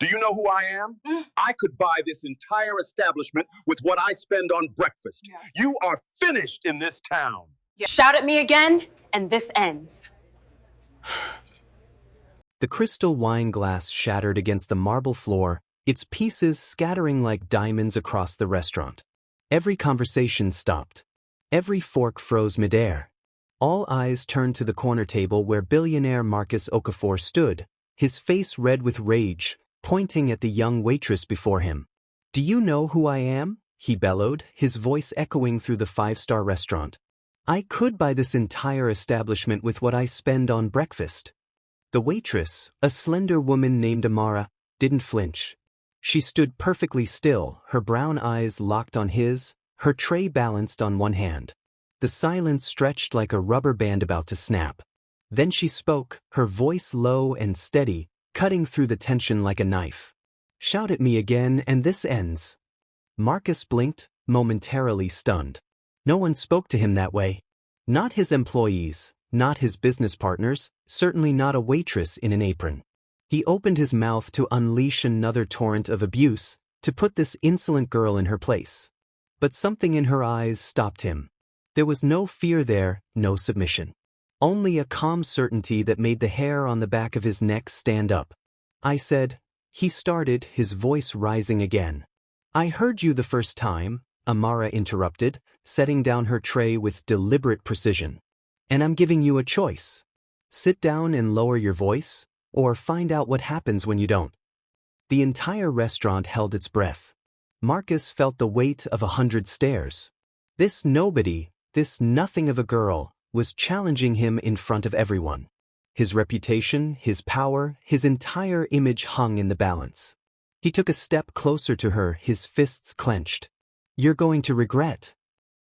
Do you know who I am? I could buy this entire establishment with what I spend on breakfast. Yeah. You are finished in this town. Yeah. Shout at me again, and this ends. The crystal wine glass shattered against the marble floor, its pieces scattering like diamonds across the restaurant. Every conversation stopped. Every fork froze midair. All eyes turned to the corner table where billionaire Marcus Okafor stood, his face red with rage, pointing at the young waitress before him. "Do you know who I am?" he bellowed, his voice echoing through the five-star restaurant. "I could buy this entire establishment with what I spend on breakfast." The waitress, a slender woman named Amara, didn't flinch. She stood perfectly still, her brown eyes locked on his, her tray balanced on one hand. The silence stretched like a rubber band about to snap. Then she spoke, her voice low and steady, cutting through the tension like a knife. "Shout at me again and this ends." Marcus blinked, momentarily stunned. No one spoke to him that way. Not his employees, not his business partners, certainly not a waitress in an apron. He opened his mouth to unleash another torrent of abuse, to put this insolent girl in her place. But something in her eyes stopped him. There was no fear there, no submission. Only a calm certainty that made the hair on the back of his neck stand up. "I said," he started, his voice rising again. "I heard you the first time," Amara interrupted, setting down her tray with deliberate precision. "And I'm giving you a choice. Sit down and lower your voice, or find out what happens when you don't." The entire restaurant held its breath. Marcus felt the weight of 100 stares. This nobody, this nothing of a girl, was challenging him in front of everyone. His reputation, his power, his entire image hung in the balance. He took a step closer to her, his fists clenched. "You're going to regret."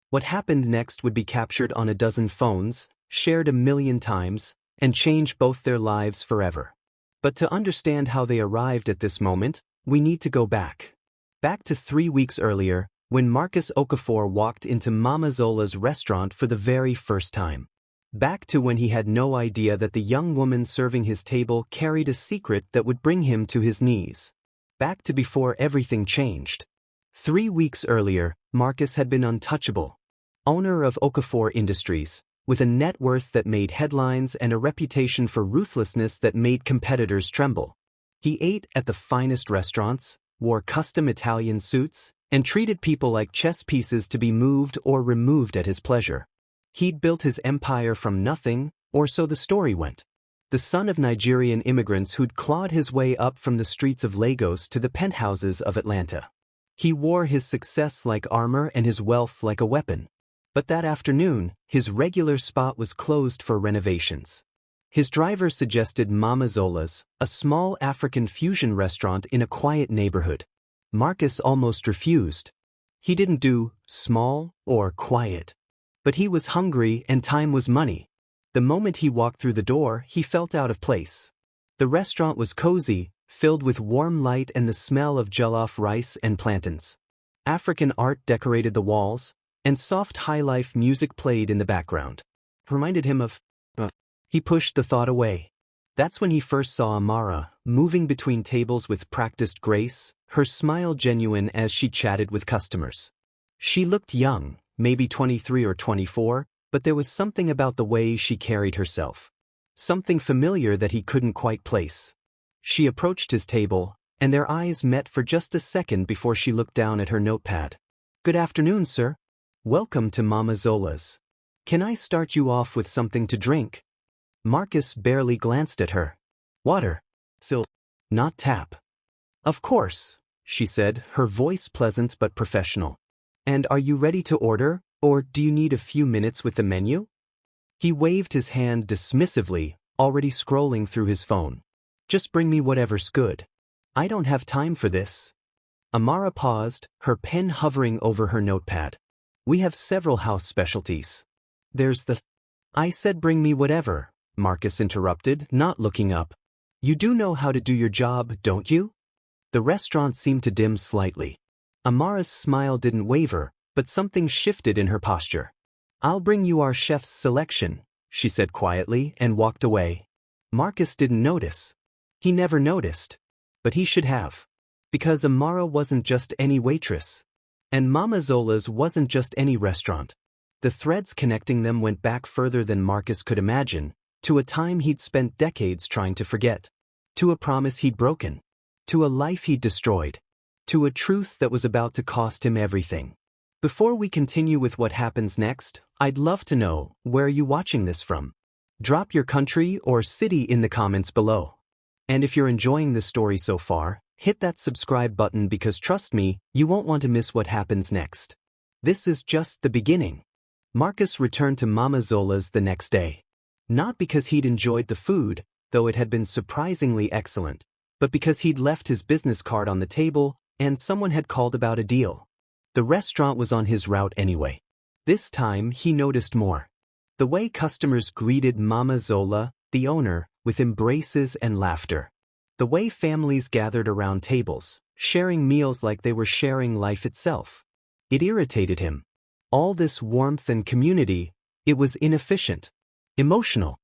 What happened next would be captured on a dozen phones, shared a million times, and change both their lives forever. But to understand how they arrived at this moment, we need to go back. Back to 3 weeks earlier, when Marcus Okafor walked into Mama Zola's restaurant for the very first time. Back to when he had no idea that the young woman serving his table carried a secret that would bring him to his knees. Back to before everything changed. 3 weeks earlier, Marcus had been untouchable. Owner of Okafor Industries, with a net worth that made headlines and a reputation for ruthlessness that made competitors tremble. He ate at the finest restaurants, wore custom Italian suits, and treated people like chess pieces to be moved or removed at his pleasure. He'd built his empire from nothing, or so the story went. The son of Nigerian immigrants who'd clawed his way up from the streets of Lagos to the penthouses of Atlanta. He wore his success like armor and his wealth like a weapon. But that afternoon, his regular spot was closed for renovations. His driver suggested Mama Zola's, a small African fusion restaurant in a quiet neighborhood. Marcus almost refused. He didn't do small or quiet. But he was hungry and time was money. The moment he walked through the door, he felt out of place. The restaurant was cozy, filled with warm light and the smell of jollof rice and plantains. African art decorated the walls, and soft high-life music played in the background. It reminded him of... He pushed the thought away. That's when he first saw Amara, moving between tables with practiced grace, her smile genuine as she chatted with customers. She looked young, maybe 23 or 24, but there was something about the way she carried herself. Something familiar that he couldn't quite place. She approached his table, and their eyes met for just a second before she looked down at her notepad. "Good afternoon, sir. Welcome to Mama Zola's. Can I start you off with something to drink?" Marcus barely glanced at her. "Water. Still, not tap." "Of course," she said, her voice pleasant but professional. "And are you ready to order, or do you need a few minutes with the menu?" He waved his hand dismissively, already scrolling through his phone. "Just bring me whatever's good. I don't have time for this." Amara paused, her pen hovering over her notepad. "We have several house specialties. There's the..." "I said bring me whatever," Marcus interrupted, not looking up. "You do know how to do your job, don't you?" The restaurant seemed to dim slightly. Amara's smile didn't waver, but something shifted in her posture. "I'll bring you our chef's selection," she said quietly and walked away. Marcus didn't notice. He never noticed. But he should have. Because Amara wasn't just any waitress. And Mama Zola's wasn't just any restaurant. The threads connecting them went back further than Marcus could imagine, to a time he'd spent decades trying to forget. To a promise he'd broken. To a life he'd destroyed. To a truth that was about to cost him everything. Before we continue with what happens next, I'd love to know, where are you watching this from? Drop your country or city in the comments below. And if you're enjoying this story so far, hit that subscribe button because trust me, you won't want to miss what happens next. This is just the beginning. Marcus returned to Mama Zola's the next day. Not because he'd enjoyed the food, though it had been surprisingly excellent, but because he'd left his business card on the table and someone had called about a deal. The restaurant was on his route anyway. This time he noticed more. The way customers greeted Mama Zola, the owner, with embraces and laughter. The way families gathered around tables, sharing meals like they were sharing life itself. It irritated him. All this warmth and community, it was inefficient. Emotional.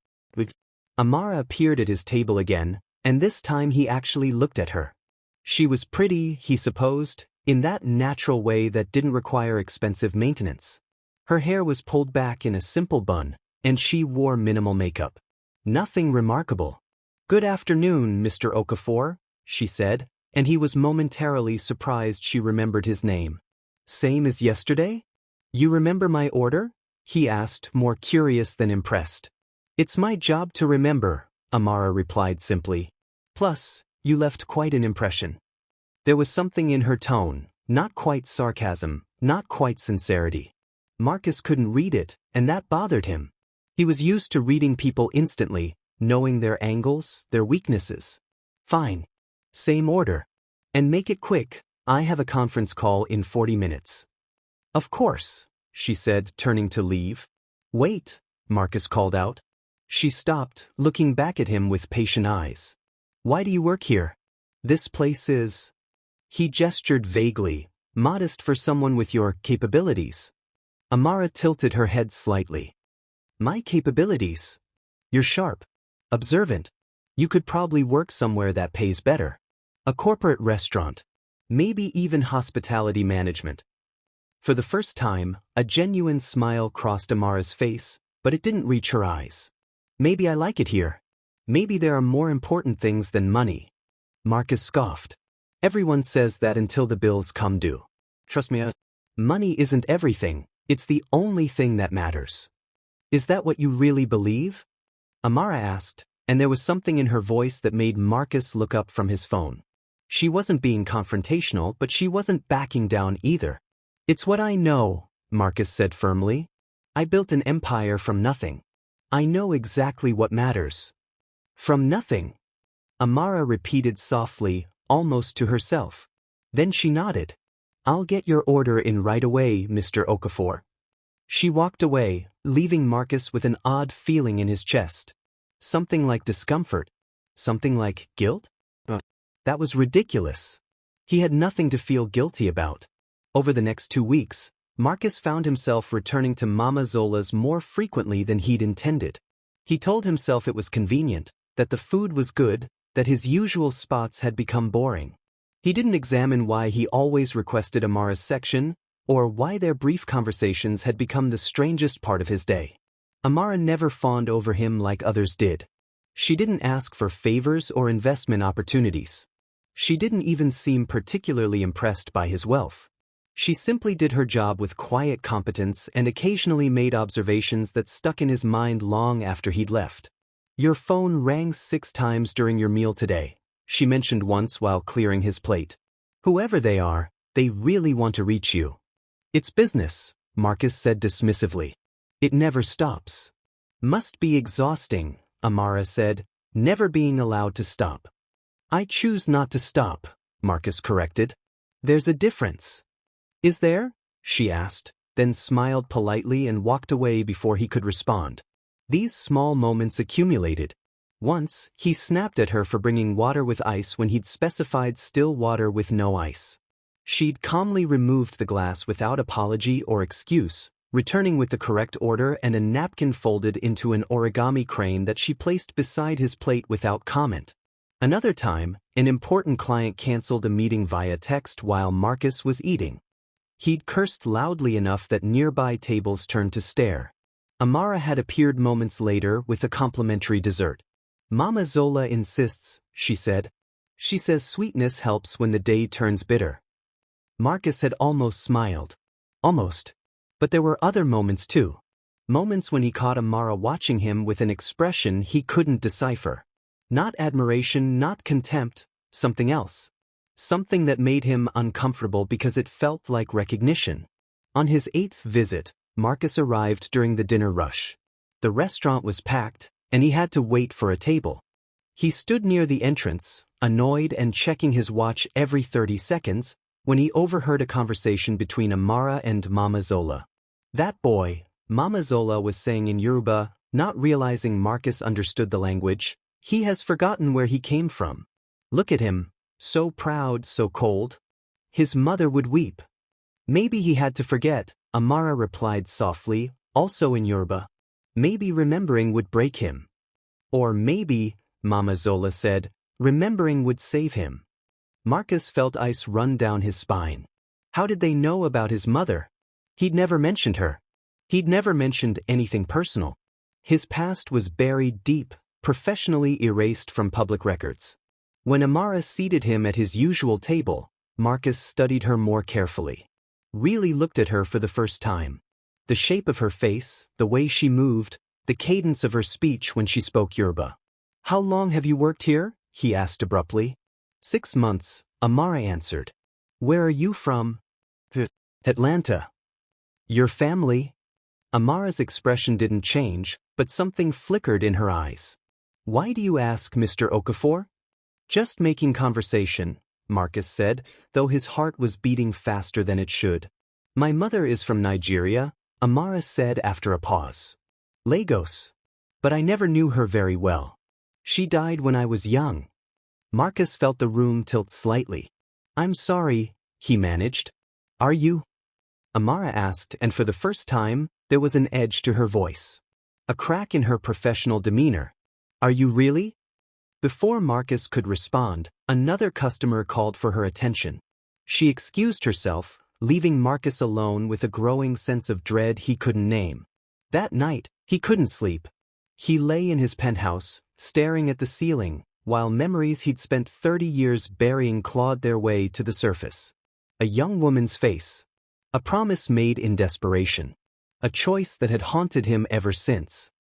Amara appeared at his table again, and this time he actually looked at her. She was pretty, he supposed, in that natural way that didn't require expensive maintenance. Her hair was pulled back in a simple bun, and she wore minimal makeup. Nothing remarkable. "Good afternoon, Mr. Okafor," she said, and he was momentarily surprised she remembered his name. "Same as yesterday? You remember my order?" he asked, more curious than impressed. "It's my job to remember," Amara replied simply. "Plus, you left quite an impression." There was something in her tone, not quite sarcasm, not quite sincerity. Marcus couldn't read it, and that bothered him. He was used to reading people instantly, knowing their angles, their weaknesses. "Fine. Same order. And make it quick, I have a conference call in 40 minutes. "Of course," she said, turning to leave. "Wait," Marcus called out. She stopped, looking back at him with patient eyes. "Why do you work here? This place is—" He gestured vaguely, "modest for someone with your capabilities." Amara tilted her head slightly. "My capabilities? You're sharp. Observant. You could probably work somewhere that pays better. A corporate restaurant. Maybe even hospitality management." For the first time, a genuine smile crossed Amara's face, but it didn't reach her eyes. "Maybe I like it here. Maybe there are more important things than money." Marcus scoffed. "Everyone says that until the bills come due. Trust me, money isn't everything, it's the only thing that matters." "Is that what you really believe?" Amara asked, and there was something in her voice that made Marcus look up from his phone. She wasn't being confrontational, but she wasn't backing down either. "It's what I know," Marcus said firmly. "I built an empire from nothing. I know exactly what matters." "From nothing?" Amara repeated softly, almost to herself. Then she nodded. "I'll get your order in right away, Mr. Okafor." She walked away, leaving Marcus with an odd feeling in his chest. Something like discomfort. Something like guilt? That was ridiculous. He had nothing to feel guilty about. Over the next 2 weeks, Marcus found himself returning to Mama Zola's more frequently than he'd intended. He told himself it was convenient, that the food was good, that his usual spots had become boring. He didn't examine why he always requested Amara's section, or why their brief conversations had become the strangest part of his day. Amara never fawned over him like others did. She didn't ask for favors or investment opportunities. She didn't even seem particularly impressed by his wealth. She simply did her job with quiet competence and occasionally made observations that stuck in his mind long after he'd left. "Your phone rang 6 times during your meal today," she mentioned once while clearing his plate. "Whoever they are, they really want to reach you." "It's business," Marcus said dismissively. "It never stops." "Must be exhausting," Amara said, "never being allowed to stop." "I choose not to stop," Marcus corrected. "There's a difference." "Is there?" she asked, then smiled politely and walked away before he could respond. These small moments accumulated. Once, he snapped at her for bringing water with ice when he'd specified still water with no ice. She'd calmly removed the glass without apology or excuse, returning with the correct order and a napkin folded into an origami crane that she placed beside his plate without comment. Another time, an important client canceled a meeting via text while Marcus was eating. He'd cursed loudly enough that nearby tables turned to stare. Amara had appeared moments later with a complimentary dessert. Mama Zola insists, she said. She says sweetness helps when the day turns bitter. Marcus had almost smiled. Almost. But there were other moments too. Moments when he caught Amara watching him with an expression he couldn't decipher. Not admiration, not contempt, something else. Something that made him uncomfortable because it felt like recognition. On his 8th visit, Marcus arrived during the dinner rush. The restaurant was packed, and he had to wait for a table. He stood near the entrance, annoyed and checking his watch every 30 seconds, when he overheard a conversation between Amara and Mama Zola. That boy, Mama Zola was saying in Yoruba, not realizing Marcus understood the language, he has forgotten where he came from. Look at him, so proud, so cold. His mother would weep. Maybe he had to forget, Amara replied softly, also in Yoruba. Maybe remembering would break him. Or maybe, Mama Zola said, remembering would save him. Marcus felt ice run down his spine. How did they know about his mother? He'd never mentioned her. He'd never mentioned anything personal. His past was buried deep, professionally erased from public records. When Amara seated him at his usual table, Marcus studied her more carefully. Really looked at her for the first time. The shape of her face, the way she moved, the cadence of her speech when she spoke Yoruba. How long have you worked here? He asked abruptly. 6 months, Amara answered. Where are you from? Atlanta. Your family? Amara's expression didn't change, but something flickered in her eyes. Why do you ask, Mr. Okafor? Just making conversation, Marcus said, though his heart was beating faster than it should. My mother is from Nigeria, Amara said after a pause. Lagos. But I never knew her very well. She died when I was young. Marcus felt the room tilt slightly. I'm sorry, he managed. Are you? Amara asked, and for the first time, there was an edge to her voice. A crack in her professional demeanor. Are you really? Before Marcus could respond, another customer called for her attention. She excused herself, leaving Marcus alone with a growing sense of dread he couldn't name. That night, he couldn't sleep. He lay in his penthouse, staring at the ceiling, while memories he'd spent 30 years burying clawed their way to the surface. A young woman's face. A promise made in desperation. A choice that had haunted him ever since.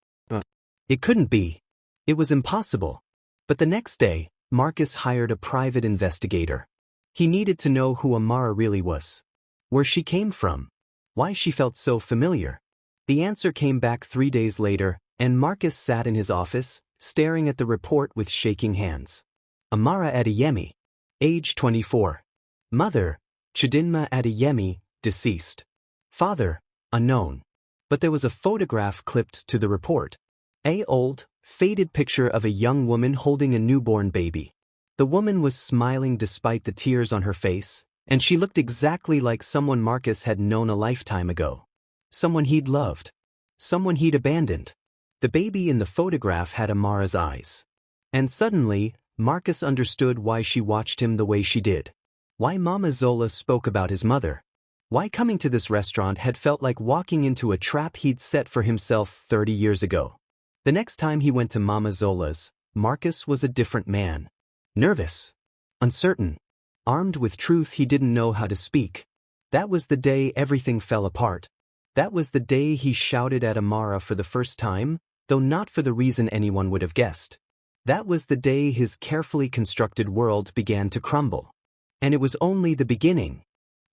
It couldn't be. It was impossible. But the next day, Marcus hired a private investigator. He needed to know who Amara really was. Where she came from. Why she felt so familiar. The answer came back 3 days later, and Marcus sat in his office, staring at the report with shaking hands. Amara Adeyemi, age 24. Mother, Chidinma Adeyemi, deceased. Father, unknown. But there was a photograph clipped to the report. A old, faded picture of a young woman holding a newborn baby. The woman was smiling despite the tears on her face, and she looked exactly like someone Marcus had known a lifetime ago. Someone he'd loved. Someone he'd abandoned. The baby in the photograph had Amara's eyes. And suddenly, Marcus understood why she watched him the way she did. Why Mama Zola spoke about his mother. Why coming to this restaurant had felt like walking into a trap he'd set for himself 30 years ago. The next time he went to Mama Zola's, Marcus was a different man. Nervous. Uncertain. Armed with truth he didn't know how to speak. That was the day everything fell apart. That was the day he shouted at Amara for the first time, though not for the reason anyone would have guessed. That was the day his carefully constructed world began to crumble. And it was only the beginning.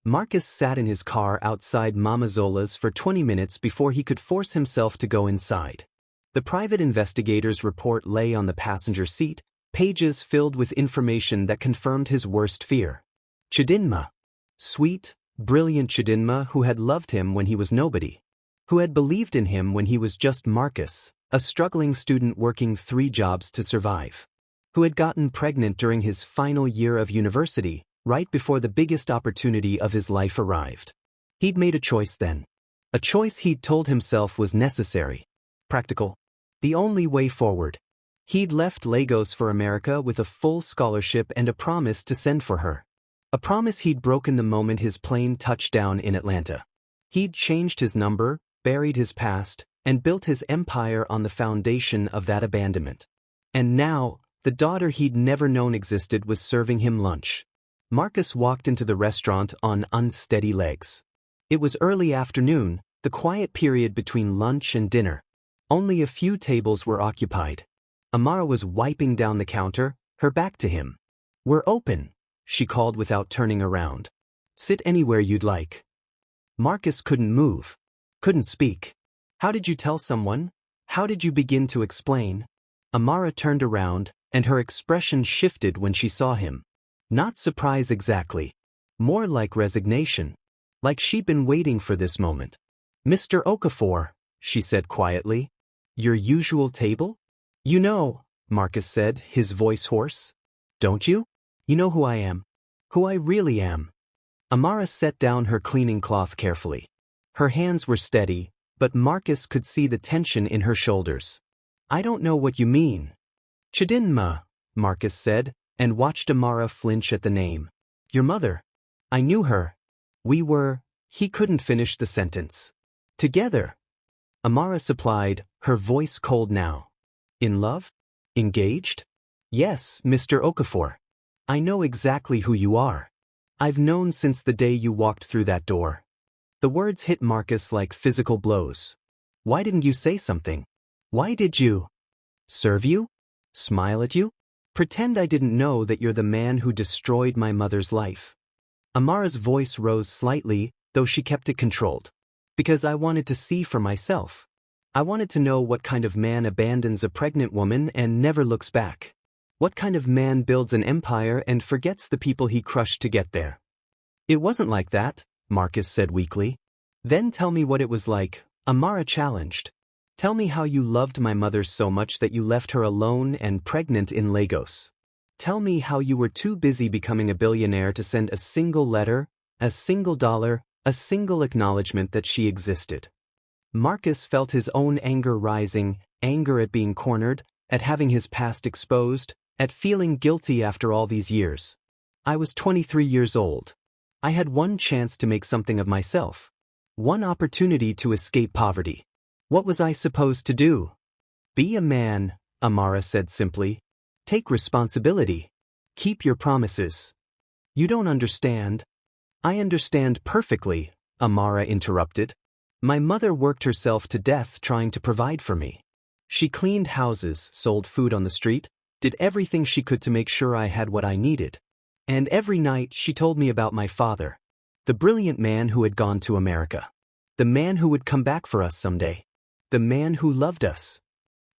Marcus sat in his car outside Mama Zola's for 20 minutes before he could force himself to go inside. The private investigator's report lay on the passenger seat, pages filled with information that confirmed his worst fear. Chidinma. Sweet, brilliant Chidinma who had loved him when he was nobody. Who had believed in him when he was just Marcus, a struggling student working 3 jobs to survive. Who had gotten pregnant during his final year of university, right before the biggest opportunity of his life arrived. He'd made a choice then. A choice he'd told himself was necessary. Practical. The only way forward. He'd left Lagos for America with a full scholarship and a promise to send for her. A promise he'd broken the moment his plane touched down in Atlanta. He'd changed his number, buried his past, and built his empire on the foundation of that abandonment. And now, the daughter he'd never known existed was serving him lunch. Marcus walked into the restaurant on unsteady legs. It was early afternoon, the quiet period between lunch and dinner. Only a few tables were occupied. Amara was wiping down the counter, her back to him. "We're open," she called without turning around. "Sit anywhere you'd like." Marcus couldn't move, couldn't speak. "How did you tell someone? How did you begin to explain?" Amara turned around, and her expression shifted when she saw him. Not surprise exactly. More like resignation. Like she'd been waiting for this moment. "Mr. Okafor," she said quietly. "Your usual table?" "You know," Marcus said, his voice hoarse. "Don't you? You know who I am. Who I really am." Amara set down her cleaning cloth carefully. Her hands were steady, but Marcus could see the tension in her shoulders. "I don't know what you mean." "Chidinma," Marcus said, and watched Amara flinch at the name. "Your mother. I knew her. We were—" He couldn't finish the sentence. "Together." Amara supplied, her voice cold now. "In love? Engaged?" "Yes, Mr. Okafor. I know exactly who you are. I've known since the day you walked through that door." The words hit Marcus like physical blows. "Why didn't you say something? Why did you? Serve you? Smile at you? Pretend I didn't know that you're the man who destroyed my mother's life?" Amara's voice rose slightly, though she kept it controlled. "Because I wanted to see for myself. I wanted to know what kind of man abandons a pregnant woman and never looks back. What kind of man builds an empire and forgets the people he crushed to get there." "It wasn't like that," Marcus said weakly. "Then tell me what it was like," Amara challenged. "Tell me how you loved my mother so much that you left her alone and pregnant in Lagos. Tell me how you were too busy becoming a billionaire to send a single letter, a single dollar, a single acknowledgement that she existed." Marcus felt his own anger rising, anger at being cornered, at having his past exposed, at feeling guilty after all these years. "I was 23 years old. I had one chance to make something of myself. One opportunity to escape poverty. What was I supposed to do?" "Be a man," Amara said simply. "Take responsibility. Keep your promises." "You don't understand." "I understand perfectly," Amara interrupted. "My mother worked herself to death trying to provide for me. She cleaned houses, sold food on the street, did everything she could to make sure I had what I needed. And every night she told me about my father, the brilliant man who had gone to America. The man who would come back for us someday. The man who loved us."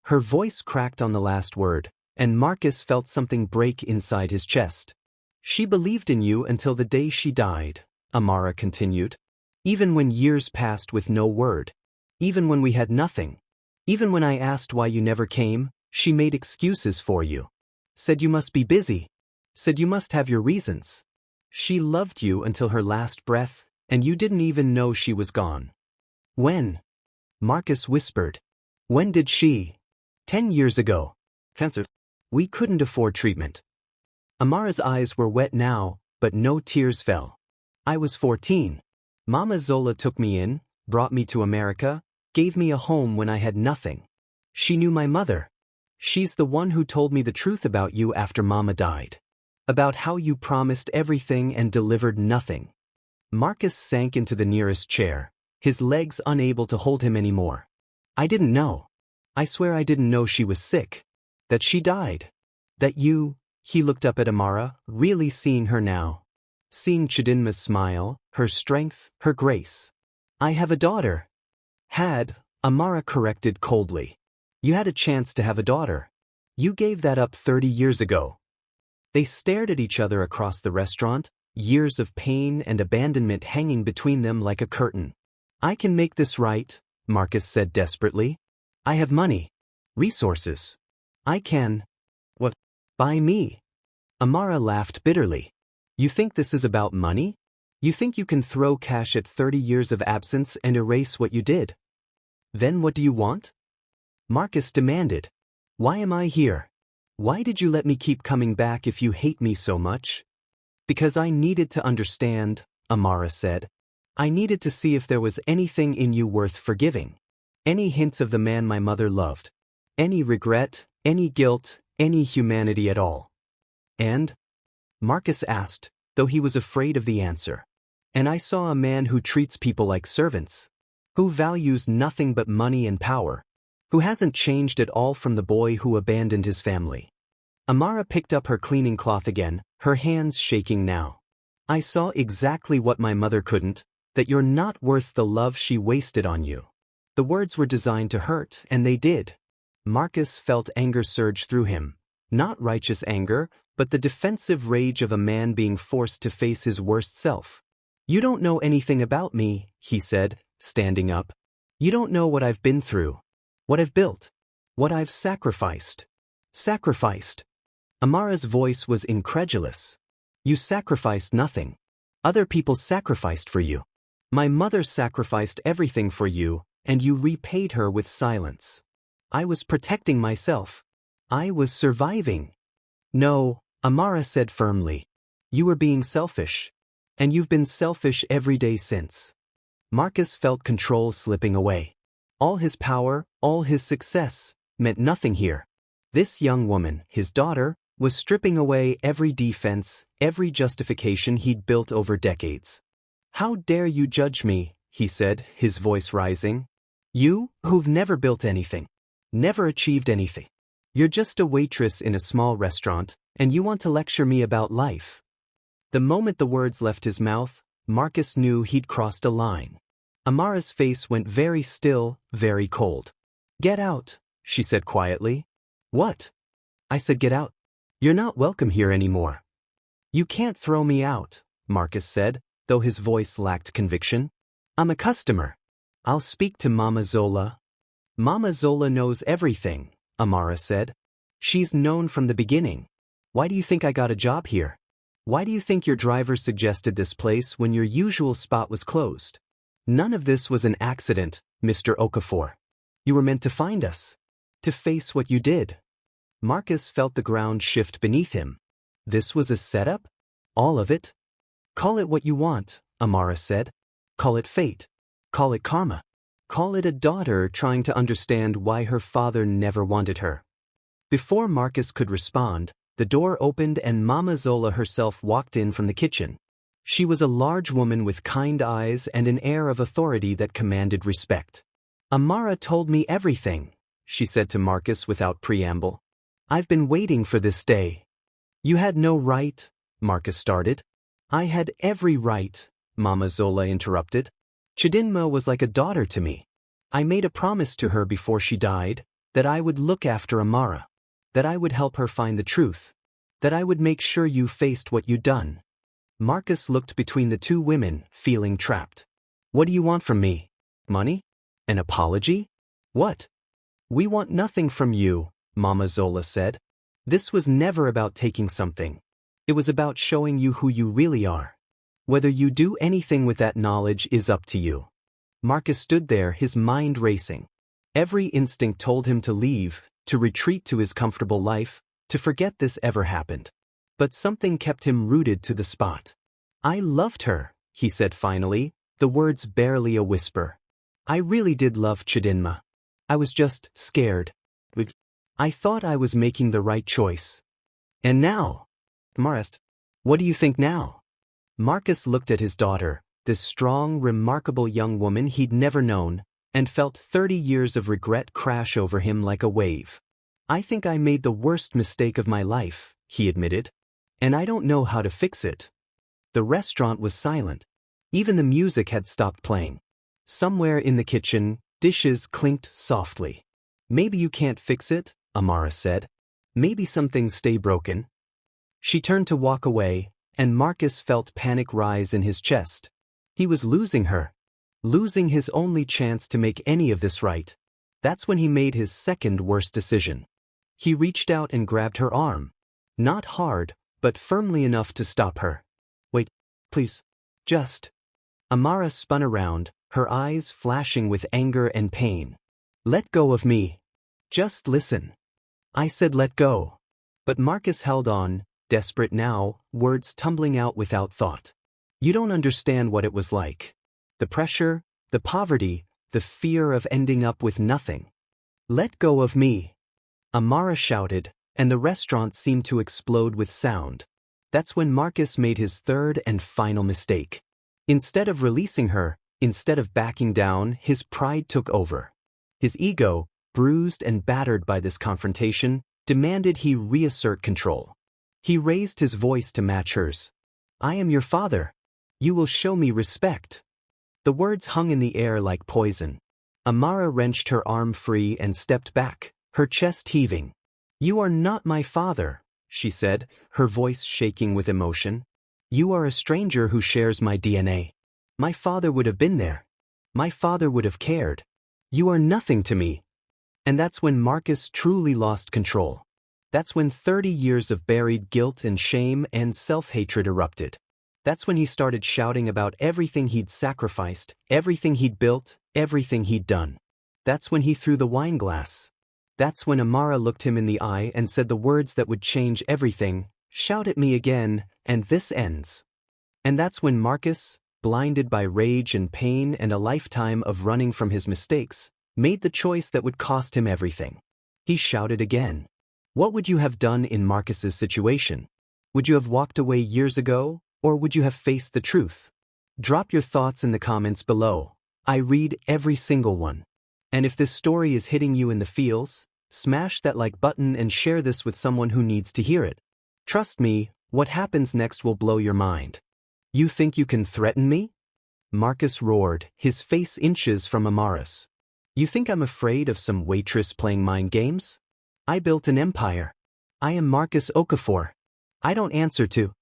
Her voice cracked on the last word, and Marcus felt something break inside his chest. "She believed in you until the day she died," Amara continued. "Even when years passed with no word. Even when we had nothing. Even when I asked why you never came, she made excuses for you. Said you must be busy. Said you must have your reasons. She loved you until her last breath, and you didn't even know she was gone." "When?" Marcus whispered. "When did she?" 10 years ago. Cancer. We couldn't afford treatment." Amara's eyes were wet now, but no tears fell. "I was 14. Mama Zola took me in, brought me to America, gave me a home when I had nothing. She knew my mother. She's the one who told me the truth about you after Mama died. About how you promised everything and delivered nothing." Marcus sank into the nearest chair, his legs unable to hold him anymore. "I didn't know. I swear I didn't know she was sick. That she died. That you—" He looked up at Amara, really seeing her now. Seeing Chidinma's smile, her strength, her grace. "I have a daughter." "Had," Amara corrected coldly. "You had a chance to have a daughter. You gave that up 30 years ago." They stared at each other across the restaurant, years of pain and abandonment hanging between them like a curtain. "I can make this right," Marcus said desperately. "I have money. Resources. I can—" "What? Buy me." Amara laughed bitterly. "You think this is about money? You think you can throw cash at 30 years of absence and erase what you did? Then what do you want?" Marcus demanded. Why am I here? Why did you let me keep coming back if you hate me so much? Because I needed to understand, Amara said. I needed to see if there was anything in you worth forgiving. Any hint of the man my mother loved. Any regret, any guilt, any humanity at all. And? Marcus asked, though he was afraid of the answer. And I saw a man who treats people like servants. Who values nothing but money and power. Who hasn't changed at all from the boy who abandoned his family. Amara picked up her cleaning cloth again, her hands shaking now. I saw exactly what my mother couldn't, that you're not worth the love she wasted on you. The words were designed to hurt, and they did. Marcus felt anger surge through him. Not righteous anger, but the defensive rage of a man being forced to face his worst self. You don't know anything about me, he said, standing up. You don't know what I've been through. What I've built. What I've sacrificed. Sacrificed. Amara's voice was incredulous. You sacrificed nothing. Other people sacrificed for you. My mother sacrificed everything for you, and you repaid her with silence. I was protecting myself. I was surviving. No, Amara said firmly. You were being selfish. And you've been selfish every day since. Marcus felt control slipping away. All his power, all his success, meant nothing here. This young woman, his daughter, was stripping away every defense, every justification he'd built over decades. How dare you judge me, he said, his voice rising. You, who've never built anything. Never achieved anything. You're just a waitress in a small restaurant, and you want to lecture me about life. The moment the words left his mouth, Marcus knew he'd crossed a line. Amara's face went very still, very cold. Get out, she said quietly. What? I said get out. You're not welcome here anymore. You can't throw me out, Marcus said, though his voice lacked conviction. I'm a customer. I'll speak to Mama Zola. Mama Zola knows everything, Amara said. She's known from the beginning. Why do you think I got a job here? Why do you think your driver suggested this place when your usual spot was closed? None of this was an accident, Mr. Okafor. You were meant to find us. To face what you did. Marcus felt the ground shift beneath him. This was a setup? All of it? Call it what you want, Amara said. Call it fate. Call it karma. Call it a daughter trying to understand why her father never wanted her. Before Marcus could respond, the door opened and Mama Zola herself walked in from the kitchen. She was a large woman with kind eyes and an air of authority that commanded respect. Amara told me everything, she said to Marcus without preamble. I've been waiting for this day. You had no right, Marcus started. I had every right, Mama Zola interrupted. Chidinma was like a daughter to me. I made a promise to her before she died, that I would look after Amara, that I would help her find the truth, that I would make sure you faced what you'd done. Marcus looked between the two women, feeling trapped. What do you want from me? Money? An apology? What? We want nothing from you, Mama Zola said. This was never about taking something. It was about showing you who you really are. Whether you do anything with that knowledge is up to you. Marcus stood there, his mind racing. Every instinct told him to leave, to retreat to his comfortable life, to forget this ever happened. But something kept him rooted to the spot. I loved her, he said finally, the words barely a whisper. I really did love Chidinma. I was just scared. I thought I was making the right choice. And now? Marist, what do you think now? Marcus looked at his daughter, this strong, remarkable young woman he'd never known, and felt 30 years of regret crash over him like a wave. I think I made the worst mistake of my life, he admitted. And I don't know how to fix it. The restaurant was silent. Even the music had stopped playing. Somewhere in the kitchen, dishes clinked softly. Maybe you can't fix it, Amara said. Maybe some things stay broken. She turned to walk away, and Marcus felt panic rise in his chest. He was losing her. Losing his only chance to make any of this right. That's when he made his second worst decision. He reached out and grabbed her arm. Not hard, but firmly enough to stop her. Wait, please. Just. Amara spun around, her eyes flashing with anger and pain. Let go of me. Just listen. I said let go. But Marcus held on, desperate now, words tumbling out without thought. You don't understand what it was like. The pressure, the poverty, the fear of ending up with nothing. Let go of me. Amara shouted, and the restaurant seemed to explode with sound. That's when Marcus made his third and final mistake. Instead of releasing her, instead of backing down, his pride took over. His ego, bruised and battered by this confrontation, demanded he reassert control. He raised his voice to match hers. I am your father. You will show me respect. The words hung in the air like poison. Amara wrenched her arm free and stepped back, her chest heaving. You are not my father, she said, her voice shaking with emotion. You are a stranger who shares my DNA. My father would have been there. My father would have cared. You are nothing to me. And that's when Marcus truly lost control. That's when 30 years of buried guilt and shame and self-hatred erupted. That's when he started shouting about everything he'd sacrificed, everything he'd built, everything he'd done. That's when he threw the wine glass. That's when Amara looked him in the eye and said the words that would change everything, shout at me again, and this ends. And that's when Marcus, blinded by rage and pain and a lifetime of running from his mistakes, made the choice that would cost him everything. He shouted again. What would you have done in Marcus's situation? Would you have walked away years ago, or would you have faced the truth? Drop your thoughts in the comments below. I read every single one. And if this story is hitting you in the feels, smash that like button and share this with someone who needs to hear it. Trust me, what happens next will blow your mind. You think you can threaten me? Marcus roared, his face inches from Amara's. You think I'm afraid of some waitress playing mind games? I built an empire. I am Marcus Okafor. I don't answer to.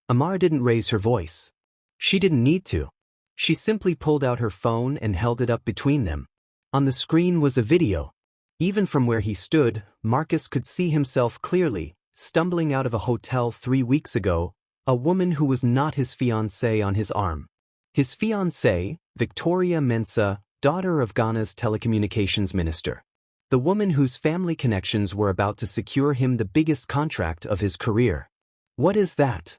Amara didn't raise her voice. She didn't need to. She simply pulled out her phone and held it up between them. On the screen was a video. Even from where he stood, Marcus could see himself clearly, stumbling out of a hotel 3 weeks ago, a woman who was not his fiancée on his arm. His fiancée, Victoria Mensah, daughter of Ghana's telecommunications minister. The woman whose family connections were about to secure him the biggest contract of his career. What is that?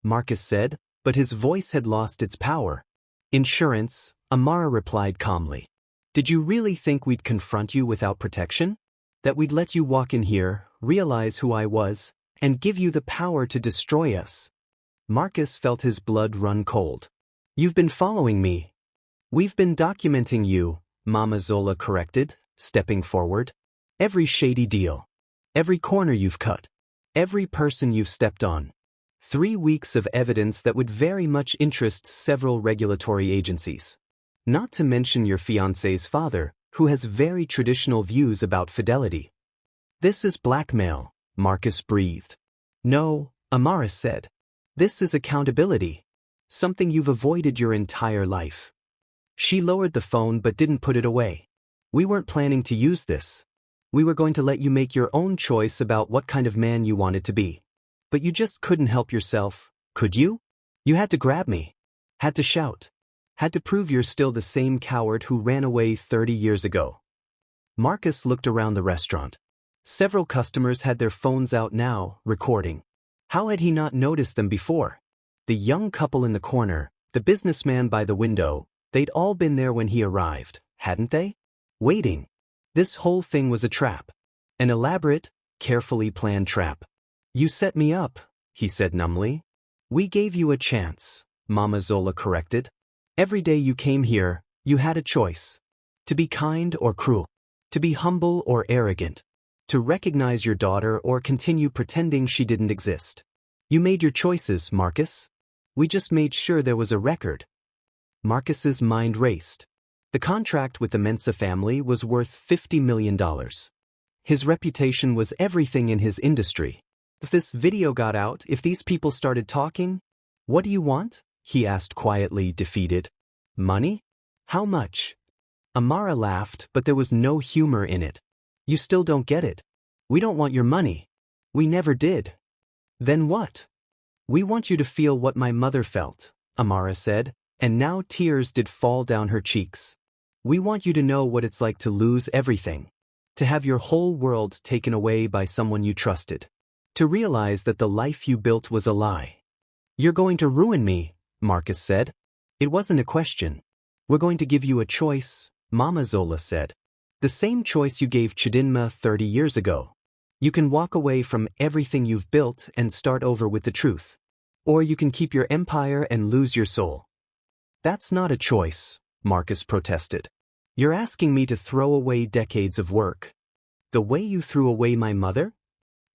Marcus said, but his voice had lost its power. Insurance, Amara replied calmly. Did you really think we'd confront you without protection? That we'd let you walk in here, realize who I was, and give you the power to destroy us? Marcus felt his blood run cold. You've been following me. We've been documenting you, Mama Zola corrected, stepping forward. Every shady deal. Every corner you've cut. Every person you've stepped on. 3 weeks of evidence that would very much interest several regulatory agencies. Not to mention your fiancé's father, who has very traditional views about fidelity. This is blackmail, Marcus breathed. No, Amara said. This is accountability. Something you've avoided your entire life. She lowered the phone but didn't put it away. We weren't planning to use this. We were going to let you make your own choice about what kind of man you wanted to be. But you just couldn't help yourself, could you? You had to grab me. Had to shout. Had to prove you're still the same coward who ran away 30 years ago. Marcus looked around the restaurant. Several customers had their phones out now, recording. How had he not noticed them before? The young couple in the corner, the businessman by the window, they'd all been there when he arrived, hadn't they? Waiting. This whole thing was a trap. An elaborate, carefully planned trap. You set me up, he said numbly. We gave you a chance, Mama Zola corrected. Every day you came here, you had a choice. To be kind or cruel. To be humble or arrogant. To recognize your daughter or continue pretending she didn't exist. You made your choices, Marcus. We just made sure there was a record. Marcus's mind raced. The contract with the Mensah family was worth $50 million. His reputation was everything in his industry. If this video got out, if these people started talking, what do you want? He asked quietly, defeated. Money? How much? Amara laughed, but there was no humor in it. You still don't get it. We don't want your money. We never did. Then what? We want you to feel what my mother felt, Amara said, and now tears did fall down her cheeks. We want you to know what it's like to lose everything. To have your whole world taken away by someone you trusted. To realize that the life you built was a lie. You're going to ruin me, Marcus said. It wasn't a question. We're going to give you a choice, Mama Zola said. The same choice you gave Chidinma 30 years ago. You can walk away from everything you've built and start over with the truth. Or you can keep your empire and lose your soul. That's not a choice, Marcus protested. You're asking me to throw away decades of work. The way you threw away my mother?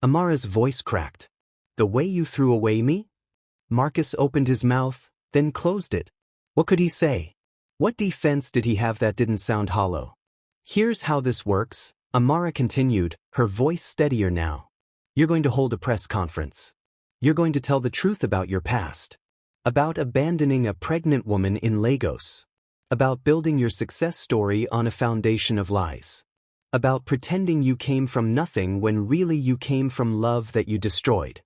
Amara's voice cracked. The way you threw away me? Marcus opened his mouth, then closed it. What could he say? What defense did he have that didn't sound hollow? Here's how this works, Amara continued, her voice steadier now. You're going to hold a press conference. You're going to tell the truth about your past. About abandoning a pregnant woman in Lagos. About building your success story on a foundation of lies. About pretending you came from nothing when really you came from love that you destroyed.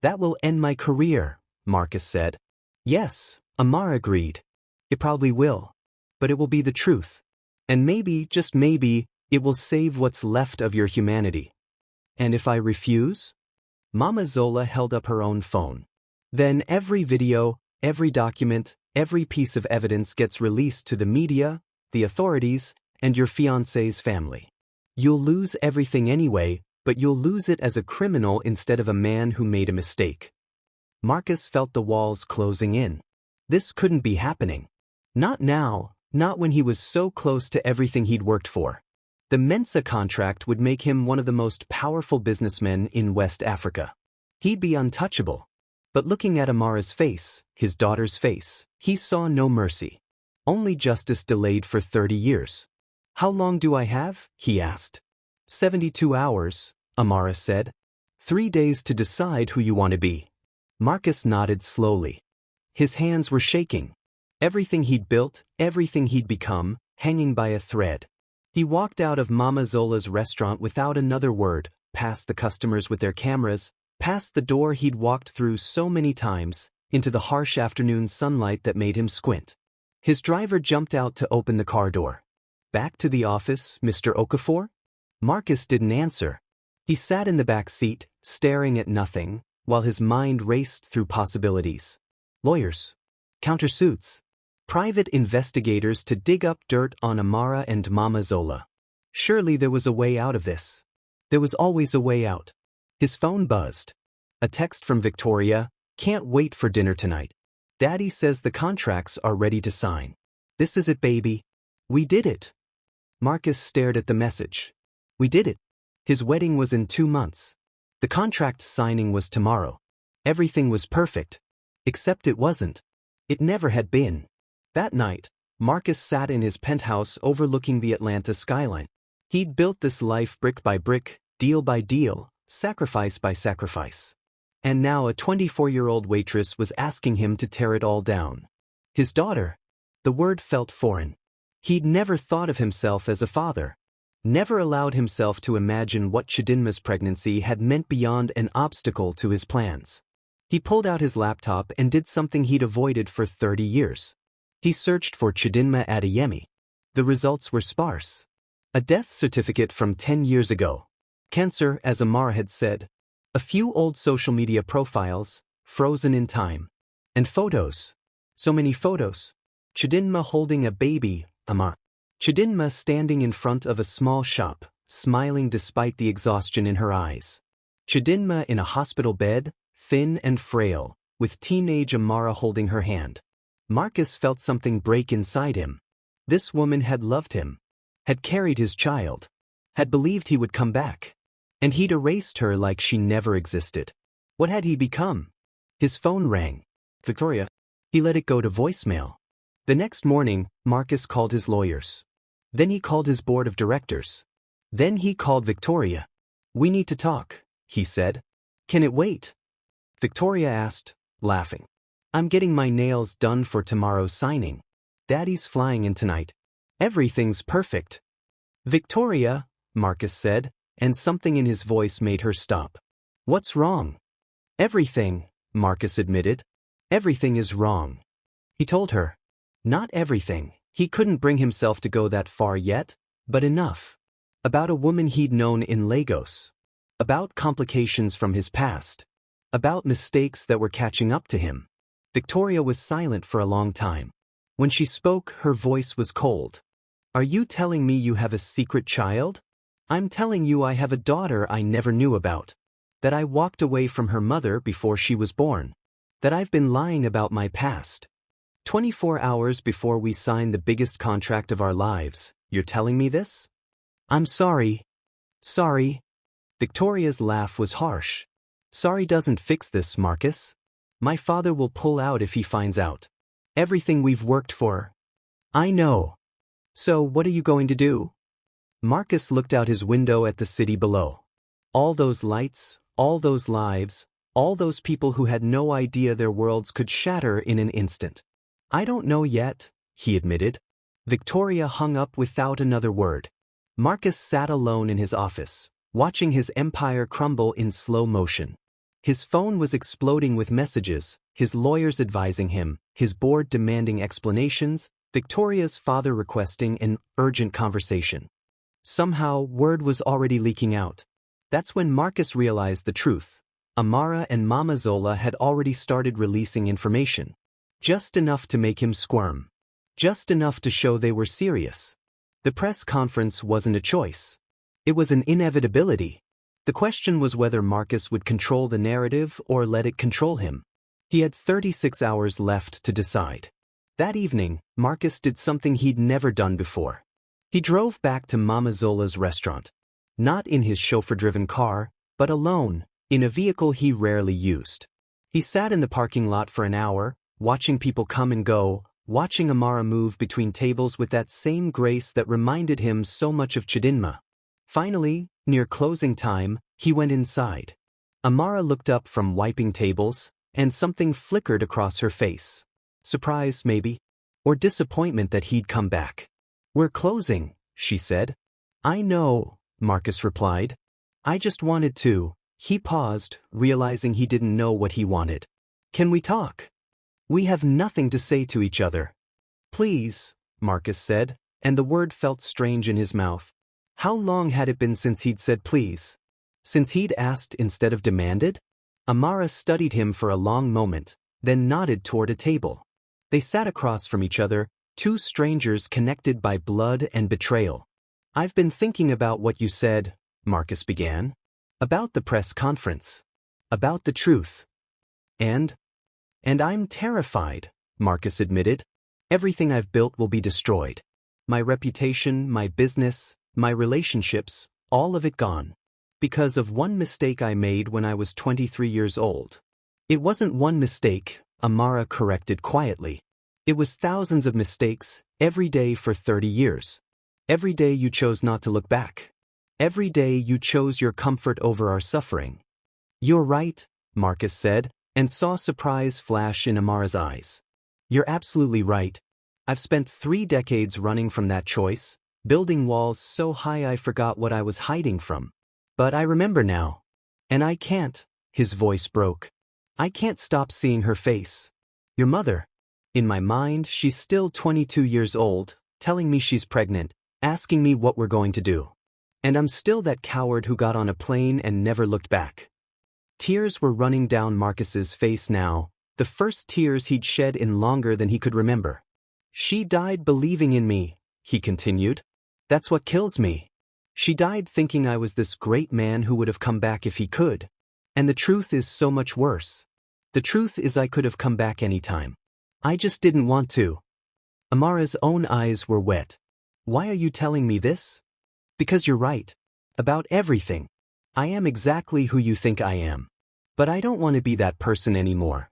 That will end my career, Marcus said. Yes, Amara agreed. It probably will. But it will be the truth. And maybe, just maybe, it will save what's left of your humanity. And if I refuse? Mama Zola held up her own phone. Then every video, every document, every piece of evidence gets released to the media, the authorities, and your fiancé's family. You'll lose everything anyway, but you'll lose it as a criminal instead of a man who made a mistake. Marcus felt the walls closing in. This couldn't be happening. Not now, not when he was so close to everything he'd worked for. The Mensa contract would make him one of the most powerful businessmen in West Africa. He'd be untouchable. But looking at Amara's face, his daughter's face, he saw no mercy. Only justice delayed for 30 years. How long do I have? He asked. 72 hours, Amara said. 3 days to decide who you want to be. Marcus nodded slowly. His hands were shaking. Everything he'd built, everything he'd become, hanging by a thread. He walked out of Mama Zola's restaurant without another word, past the customers with their cameras, past the door he'd walked through so many times, into the harsh afternoon sunlight that made him squint. His driver jumped out to open the car door. Back to the office, Mr. Okafor? Marcus didn't answer. He sat in the back seat, staring at nothing, while his mind raced through possibilities. Lawyers. Countersuits. Private investigators to dig up dirt on Amara and Mama Zola. Surely there was a way out of this. There was always a way out. His phone buzzed. A text from Victoria, "Can't wait for dinner tonight. Daddy says the contracts are ready to sign. This is it, baby. We did it." Marcus stared at the message. We did it. His wedding was in 2 months. The contract signing was tomorrow. Everything was perfect. Except it wasn't. It never had been. That night, Marcus sat in his penthouse overlooking the Atlanta skyline. He'd built this life brick by brick, deal by deal, sacrifice by sacrifice. And now a 24-year-old waitress was asking him to tear it all down. His daughter. The word felt foreign. He'd never thought of himself as a father. Never allowed himself to imagine what Chidinma's pregnancy had meant beyond an obstacle to his plans. He pulled out his laptop and did something he'd avoided for 30 years. He searched for Chidinma Adeyemi. The results were sparse. A death certificate from 10 years ago. Cancer, as Amara had said. A few old social media profiles, frozen in time. And photos. So many photos. Chidinma holding a baby, Amara. Chidinma standing in front of a small shop, smiling despite the exhaustion in her eyes. Chidinma in a hospital bed, thin and frail, with teenage Amara holding her hand. Marcus felt something break inside him. This woman had loved him, had carried his child, had believed he would come back. And he'd erased her like she never existed. What had he become? His phone rang. Victoria. He let it go to voicemail. The next morning, Marcus called his lawyers. Then he called his board of directors. Then he called Victoria. "We need to talk," he said. "Can it wait?" Victoria asked, laughing. "I'm getting my nails done for tomorrow's signing. Daddy's flying in tonight. Everything's perfect." "Victoria," Marcus said, and something in his voice made her stop. "What's wrong?" "Everything," Marcus admitted. "Everything is wrong." He told her. Not everything. He couldn't bring himself to go that far yet, but enough. About a woman he'd known in Lagos. About complications from his past. About mistakes that were catching up to him. Victoria was silent for a long time. When she spoke, her voice was cold. Are you telling me you have a secret child? I'm telling you I have a daughter I never knew about. That I walked away from her mother before she was born. That I've been lying about my past. 24 hours before we signed the biggest contract of our lives, you're telling me this? I'm sorry. Sorry. Victoria's laugh was harsh. Sorry doesn't fix this, Marcus. My father will pull out if he finds out. Everything we've worked for. I know. So what are you going to do? Marcus looked out his window at the city below. All those lights, all those lives, all those people who had no idea their worlds could shatter in an instant. I don't know yet, he admitted. Victoria hung up without another word. Marcus sat alone in his office, watching his empire crumble in slow motion. His phone was exploding with messages, his lawyers advising him, his board demanding explanations, Victoria's father requesting an urgent conversation. Somehow, word was already leaking out. That's when Marcus realized the truth. Amara and Mama Zola had already started releasing information. Just enough to make him squirm. Just enough to show they were serious. The press conference wasn't a choice. It was an inevitability. The question was whether Marcus would control the narrative or let it control him. He had 36 hours left to decide. That evening, Marcus did something he'd never done before. He drove back to Mama Zola's restaurant. Not in his chauffeur-driven car, but alone, in a vehicle he rarely used. He sat in the parking lot for an hour, watching people come and go, watching Amara move between tables with that same grace that reminded him so much of Chidinma. Finally, near closing time, he went inside. Amara looked up from wiping tables, and something flickered across her face. Surprise, maybe? Or disappointment that he'd come back. We're closing, she said. I know, Marcus replied. I just wanted to. He paused, realizing he didn't know what he wanted. Can we talk? We have nothing to say to each other. Please, Marcus said, and the word felt strange in his mouth. How long had it been since he'd said please? Since he'd asked instead of demanded? Amara studied him for a long moment, then nodded toward a table. They sat across from each other, two strangers connected by blood and betrayal. I've been thinking about what you said, Marcus began. About the press conference. About the truth. And I'm terrified, Marcus admitted. Everything I've built will be destroyed. My reputation, my business, my relationships, all of it gone. Because of one mistake I made when I was 23 years old. It wasn't one mistake, Amara corrected quietly. It was thousands of mistakes, every day for 30 years. Every day you chose not to look back. Every day you chose your comfort over our suffering. You're right, Marcus said, and saw surprise flash in Amara's eyes. You're absolutely right. I've spent 3 decades running from that choice, building walls so high I forgot what I was hiding from. But I remember now. And I can't, his voice broke. I can't stop seeing her face. Your mother. In my mind, she's still 22 years old, telling me she's pregnant, asking me what we're going to do. And I'm still that coward who got on a plane and never looked back. Tears were running down Marcus's face now, the first tears he'd shed in longer than he could remember. She died believing in me, he continued. That's what kills me. She died thinking I was this great man who would have come back if he could. And the truth is so much worse. The truth is I could have come back anytime. I just didn't want to. Amara's own eyes were wet. Why are you telling me this? Because you're right. About everything. I am exactly who you think I am. But I don't want to be that person anymore.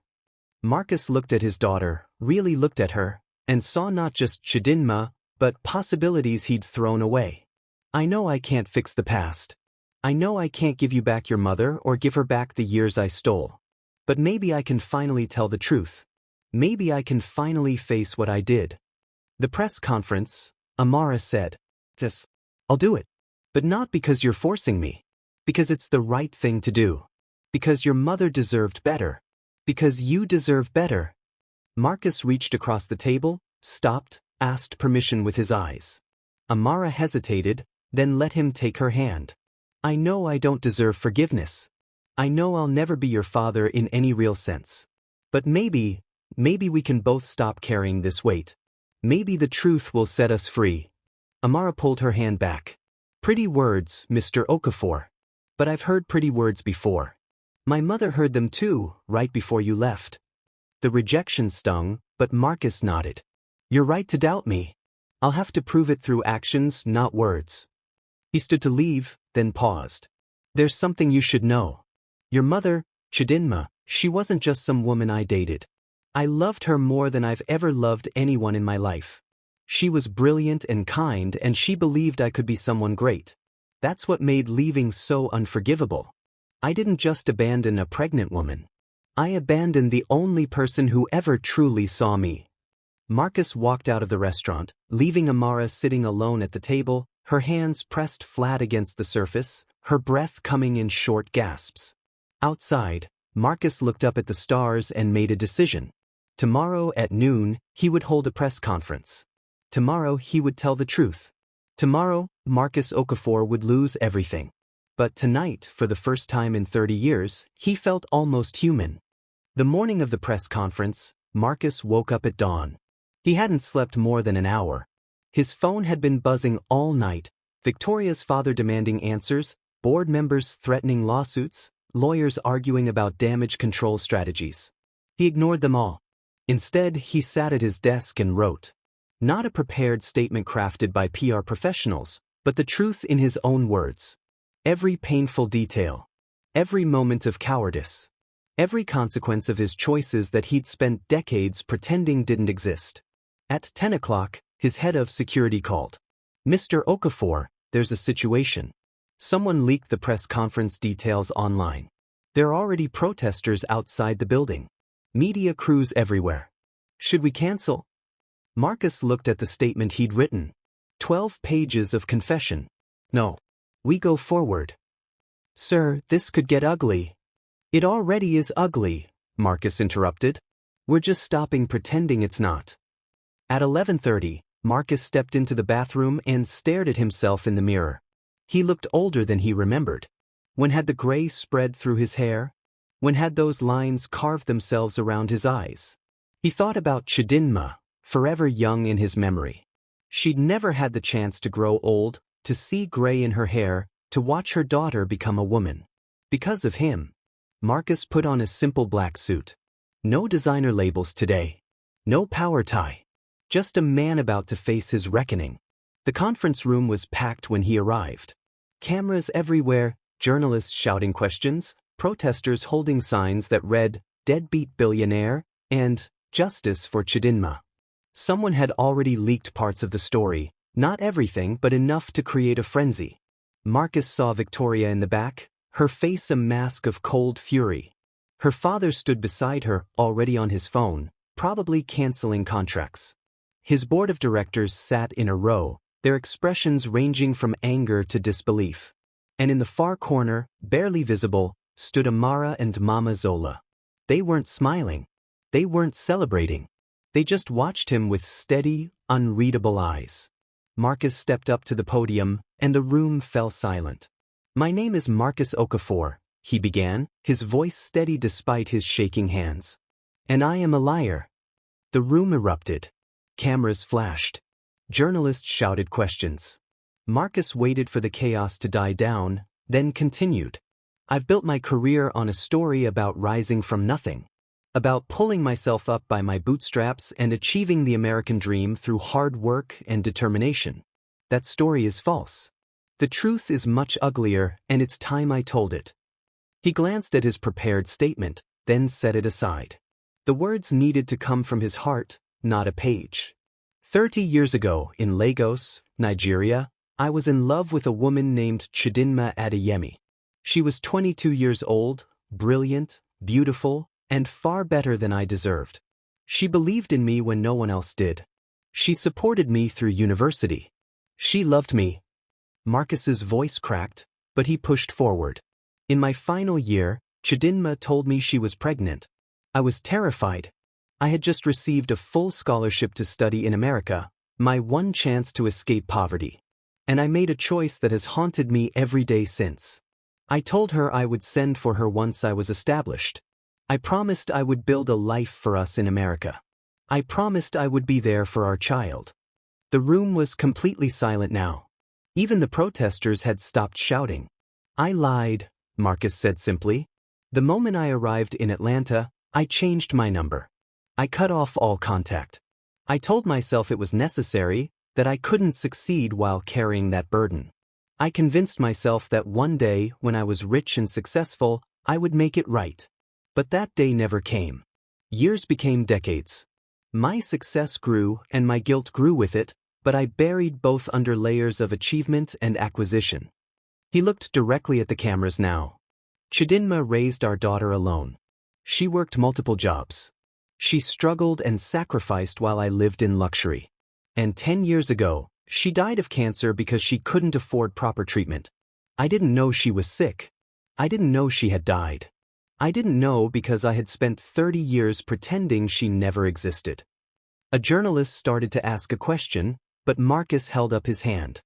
Marcus looked at his daughter, really looked at her, and saw not just Chidinma, but possibilities he'd thrown away. I know I can't fix the past. I know I can't give you back your mother or give her back the years I stole. But maybe I can finally tell the truth. Maybe I can finally face what I did. The press conference, Amara said. Yes, I'll do it. But not because you're forcing me. Because it's the right thing to do. Because your mother deserved better. Because you deserve better. Marcus reached across the table, stopped, asked permission with his eyes. Amara hesitated, then let him take her hand. I know I don't deserve forgiveness. I know I'll never be your father in any real sense. But maybe we can both stop carrying this weight. Maybe the truth will set us free. Amara pulled her hand back. Pretty words, Mr. Okafor. But I've heard pretty words before. My mother heard them too, right before you left. The rejection stung, but Marcus nodded. You're right to doubt me. I'll have to prove it through actions, not words. He stood to leave, then paused. There's something you should know. Your mother, Chidinma, she wasn't just some woman I dated. I loved her more than I've ever loved anyone in my life. She was brilliant and kind, and she believed I could be someone great. That's what made leaving so unforgivable. I didn't just abandon a pregnant woman. I abandoned the only person who ever truly saw me. Marcus walked out of the restaurant, leaving Amara sitting alone at the table, her hands pressed flat against the surface, her breath coming in short gasps. Outside, Marcus looked up at the stars and made a decision. Tomorrow at noon, he would hold a press conference. Tomorrow he would tell the truth. Tomorrow, Marcus Okafor would lose everything. But tonight, for the first time in 30 years, he felt almost human. The morning of the press conference, Marcus woke up at dawn. He hadn't slept more than an hour. His phone had been buzzing all night, Victoria's father demanding answers, board members threatening lawsuits, lawyers arguing about damage control strategies. He ignored them all. Instead, he sat at his desk and wrote. Not a prepared statement crafted by PR professionals, but the truth in his own words. Every painful detail. Every moment of cowardice. Every consequence of his choices that he'd spent decades pretending didn't exist. At 10 o'clock, his head of security called. Mr. Okafor, there's a situation. Someone leaked the press conference details online. There are already protesters outside the building. Media crews everywhere. Should we cancel? Marcus looked at the statement he'd written. 12 pages of confession. No. We go forward. Sir, this could get ugly. It already is ugly, Marcus interrupted. We're just stopping pretending it's not. At 11:30, Marcus stepped into the bathroom and stared at himself in the mirror. He looked older than he remembered. When had the gray spread through his hair? When had those lines carved themselves around his eyes? He thought about Chidinma, forever young in his memory. She'd never had the chance to grow old, to see gray in her hair, to watch her daughter become a woman. Because of him, Marcus put on a simple black suit. No designer labels today. No power tie. Just a man about to face his reckoning. The conference room was packed when he arrived. Cameras everywhere, journalists shouting questions, protesters holding signs that read, "Deadbeat Billionaire," and "Justice for Chidinma." Someone had already leaked parts of the story, not everything but enough to create a frenzy. Marcus saw Victoria in the back, her face a mask of cold fury. Her father stood beside her, already on his phone, probably canceling contracts. His board of directors sat in a row, their expressions ranging from anger to disbelief. And in the far corner, barely visible, stood Amara and Mama Zola. They weren't smiling. They weren't celebrating. They just watched him with steady, unreadable eyes. Marcus stepped up to the podium, and the room fell silent. My name is Marcus Okafor, he began, his voice steady despite his shaking hands. And I am a liar. The room erupted. Cameras flashed. Journalists shouted questions. Marcus waited for the chaos to die down, then continued. I've built my career on a story about rising from nothing. About pulling myself up by my bootstraps and achieving the American dream through hard work and determination. That story is false. The truth is much uglier, and it's time I told it. He glanced at his prepared statement, then set it aside. The words needed to come from his heart, not a page. 30 years ago, in Lagos, Nigeria, I was in love with a woman named Chidinma Adeyemi. She was 22 years old, brilliant, beautiful, and far better than I deserved. She believed in me when no one else did. She supported me through university. She loved me. Marcus's voice cracked, but he pushed forward. In my final year, Chidinma told me she was pregnant. I was terrified. I had just received a full scholarship to study in America, my one chance to escape poverty. and I made a choice that has haunted me every day since. I told her I would send for her once I was established. I promised I would build a life for us in America. I promised I would be there for our child. The room was completely silent now. Even the protesters had stopped shouting. I lied, Marcus said simply. The moment I arrived in Atlanta, I changed my number. I cut off all contact. I told myself it was necessary, that I couldn't succeed while carrying that burden. I convinced myself that one day, when I was rich and successful, I would make it right. But that day never came. Years became decades. My success grew and my guilt grew with it, but I buried both under layers of achievement and acquisition. He looked directly at the cameras now. Chidinma raised our daughter alone. She worked multiple jobs. She struggled and sacrificed while I lived in luxury. And 10 years ago, she died of cancer because she couldn't afford proper treatment. I didn't know she was sick. I didn't know she had died. I didn't know because I had spent 30 years pretending she never existed. A journalist started to ask a question, but Marcus held up his hand.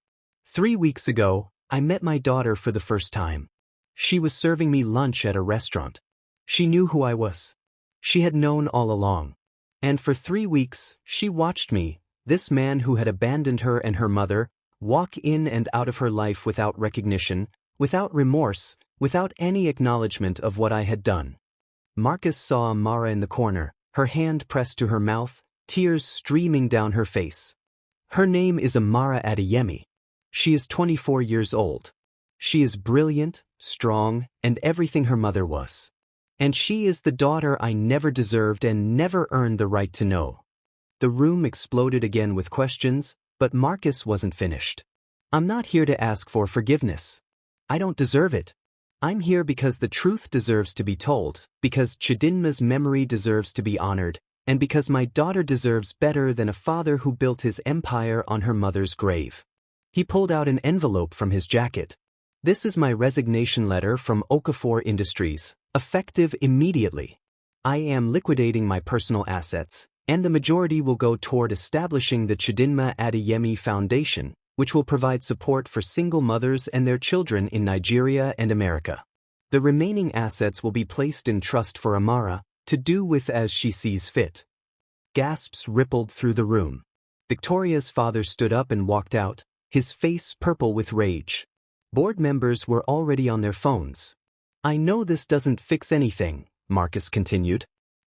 3 weeks ago, I met my daughter for the first time. She was serving me lunch at a restaurant. She knew who I was. She had known all along. And for 3 weeks, she watched me, this man who had abandoned her and her mother, walk in and out of her life without recognition, without remorse, without any acknowledgement of what I had done. Marcus saw Amara in the corner, her hand pressed to her mouth, tears streaming down her face. Her name is Amara Adeyemi. She is 24 years old. She is brilliant, strong, and everything her mother was. And she is the daughter I never deserved and never earned the right to know. The room exploded again with questions, but Marcus wasn't finished. I'm not here to ask for forgiveness. I don't deserve it. I'm here because the truth deserves to be told, because Chidinma's memory deserves to be honored, and because my daughter deserves better than a father who built his empire on her mother's grave. He pulled out an envelope from his jacket. This is my resignation letter from Okafor Industries, effective immediately. I am liquidating my personal assets, and the majority will go toward establishing the Chidinma Adeyemi Foundation, which will provide support for single mothers and their children in Nigeria and America. The remaining assets will be placed in trust for Amara, to do with as she sees fit. Gasps rippled through the room. Victoria's father stood up and walked out, his face purple with rage. Board members were already on their phones. I know this doesn't fix anything, Marcus continued.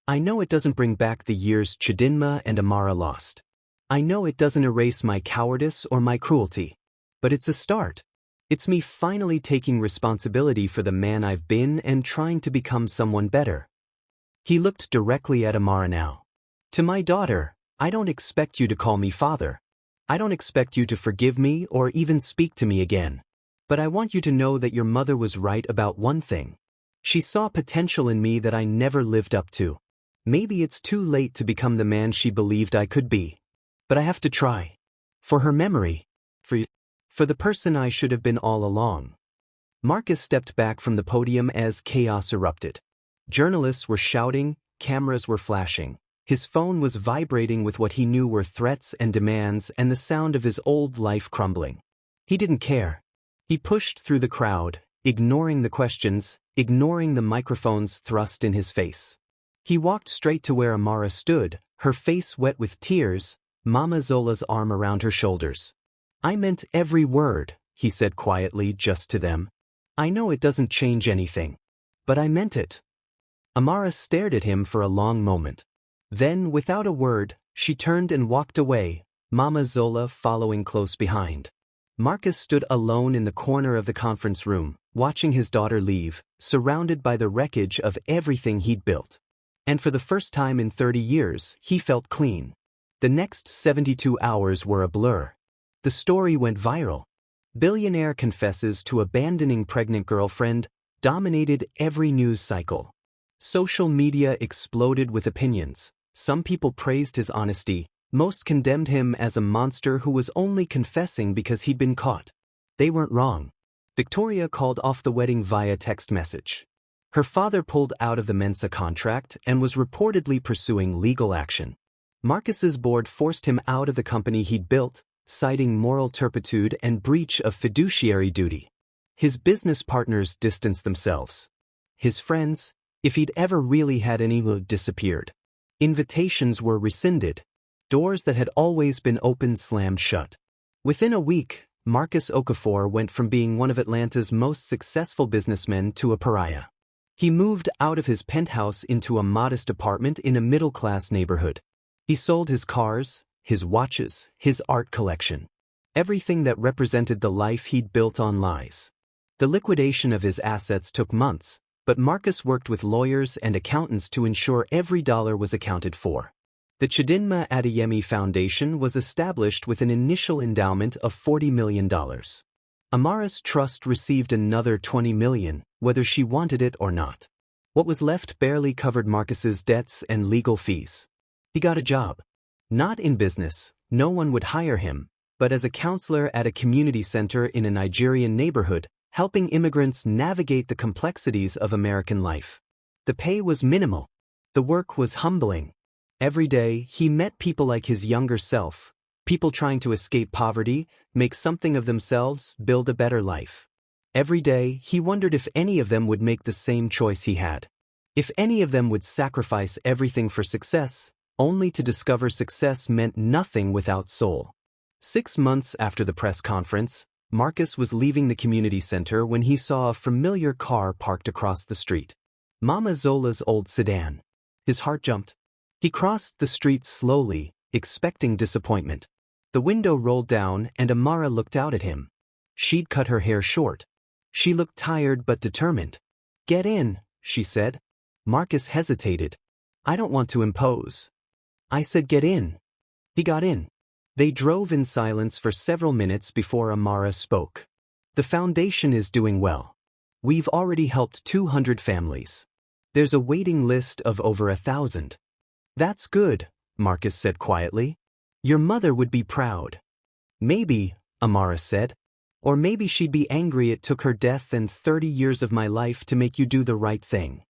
I know it doesn't bring back the years Chidinma and Amara lost. I know it doesn't erase my cowardice or my cruelty. But it's a start. It's me finally taking responsibility for the man I've been and trying to become someone better. He looked directly at Amara now. To my daughter, I don't expect you to call me father. I don't expect you to forgive me or even speak to me again. But I want you to know that your mother was right about one thing. She saw potential in me that I never lived up to. Maybe it's too late to become the man she believed I could be. But I have to try. For her memory. For the person I should have been all along. Marcus stepped back from the podium as chaos erupted. Journalists were shouting, cameras were flashing. His phone was vibrating with what he knew were threats and demands and the sound of his old life crumbling. He didn't care. He pushed through the crowd, ignoring the questions, ignoring the microphones thrust in his face. He walked straight to where Amara stood, her face wet with tears, Mama Zola's arm around her shoulders. I meant every word, he said quietly just to them. I know it doesn't change anything. But I meant it. Amara stared at him for a long moment. Then, without a word, she turned and walked away, Mama Zola following close behind. Marcus stood alone in the corner of the conference room, watching his daughter leave, surrounded by the wreckage of everything he'd built. And for the first time in 30 years, he felt clean. The next 72 hours were a blur. The story went viral. Billionaire confesses to abandoning pregnant girlfriend, dominated every news cycle. Social media exploded with opinions. Some people praised his honesty, most condemned him as a monster who was only confessing because he'd been caught. They weren't wrong. Victoria called off the wedding via text message. Her father pulled out of the Mensa contract and was reportedly pursuing legal action. Marcus's board forced him out of the company he'd built, citing moral turpitude and breach of fiduciary duty. His business partners distanced themselves. His friends, if he'd ever really had any, disappeared. Invitations were rescinded. Doors that had always been open slammed shut. Within a week, Marcus Okafor went from being one of Atlanta's most successful businessmen to a pariah. He moved out of his penthouse into a modest apartment in a middle-class neighborhood. He sold his cars, his watches, his art collection. Everything that represented the life he'd built on lies. The liquidation of his assets took months, but Marcus worked with lawyers and accountants to ensure every dollar was accounted for. The Chidinma Adeyemi Foundation was established with an initial endowment of $40 million. Amara's trust received another $20 million, whether she wanted it or not. What was left barely covered Marcus's debts and legal fees. He got a job. Not in business, no one would hire him, but as a counselor at a community center in a Nigerian neighborhood, helping immigrants navigate the complexities of American life. The pay was minimal. The work was humbling. Every day, he met people like his younger self, people trying to escape poverty, make something of themselves, build a better life. Every day, he wondered if any of them would make the same choice he had. If any of them would sacrifice everything for success, only to discover success meant nothing without soul. 6 months after the press conference, Marcus was leaving the community center when he saw a familiar car parked across the street. Mama Zola's old sedan. His heart jumped. He crossed the street slowly, expecting disappointment. The window rolled down and Amara looked out at him. She'd cut her hair short. She looked tired but determined. "Get in," she said. Marcus hesitated. "I don't want to impose." "I said get in." He got in. They drove in silence for several minutes before Amara spoke. "The foundation is doing well. We've already helped 200 families. There's a waiting list of over 1,000. "That's good," Marcus said quietly. "Your mother would be proud." "Maybe," Amara said. "Or maybe she'd be angry it took her death and 30 years of my life to make you do the right thing."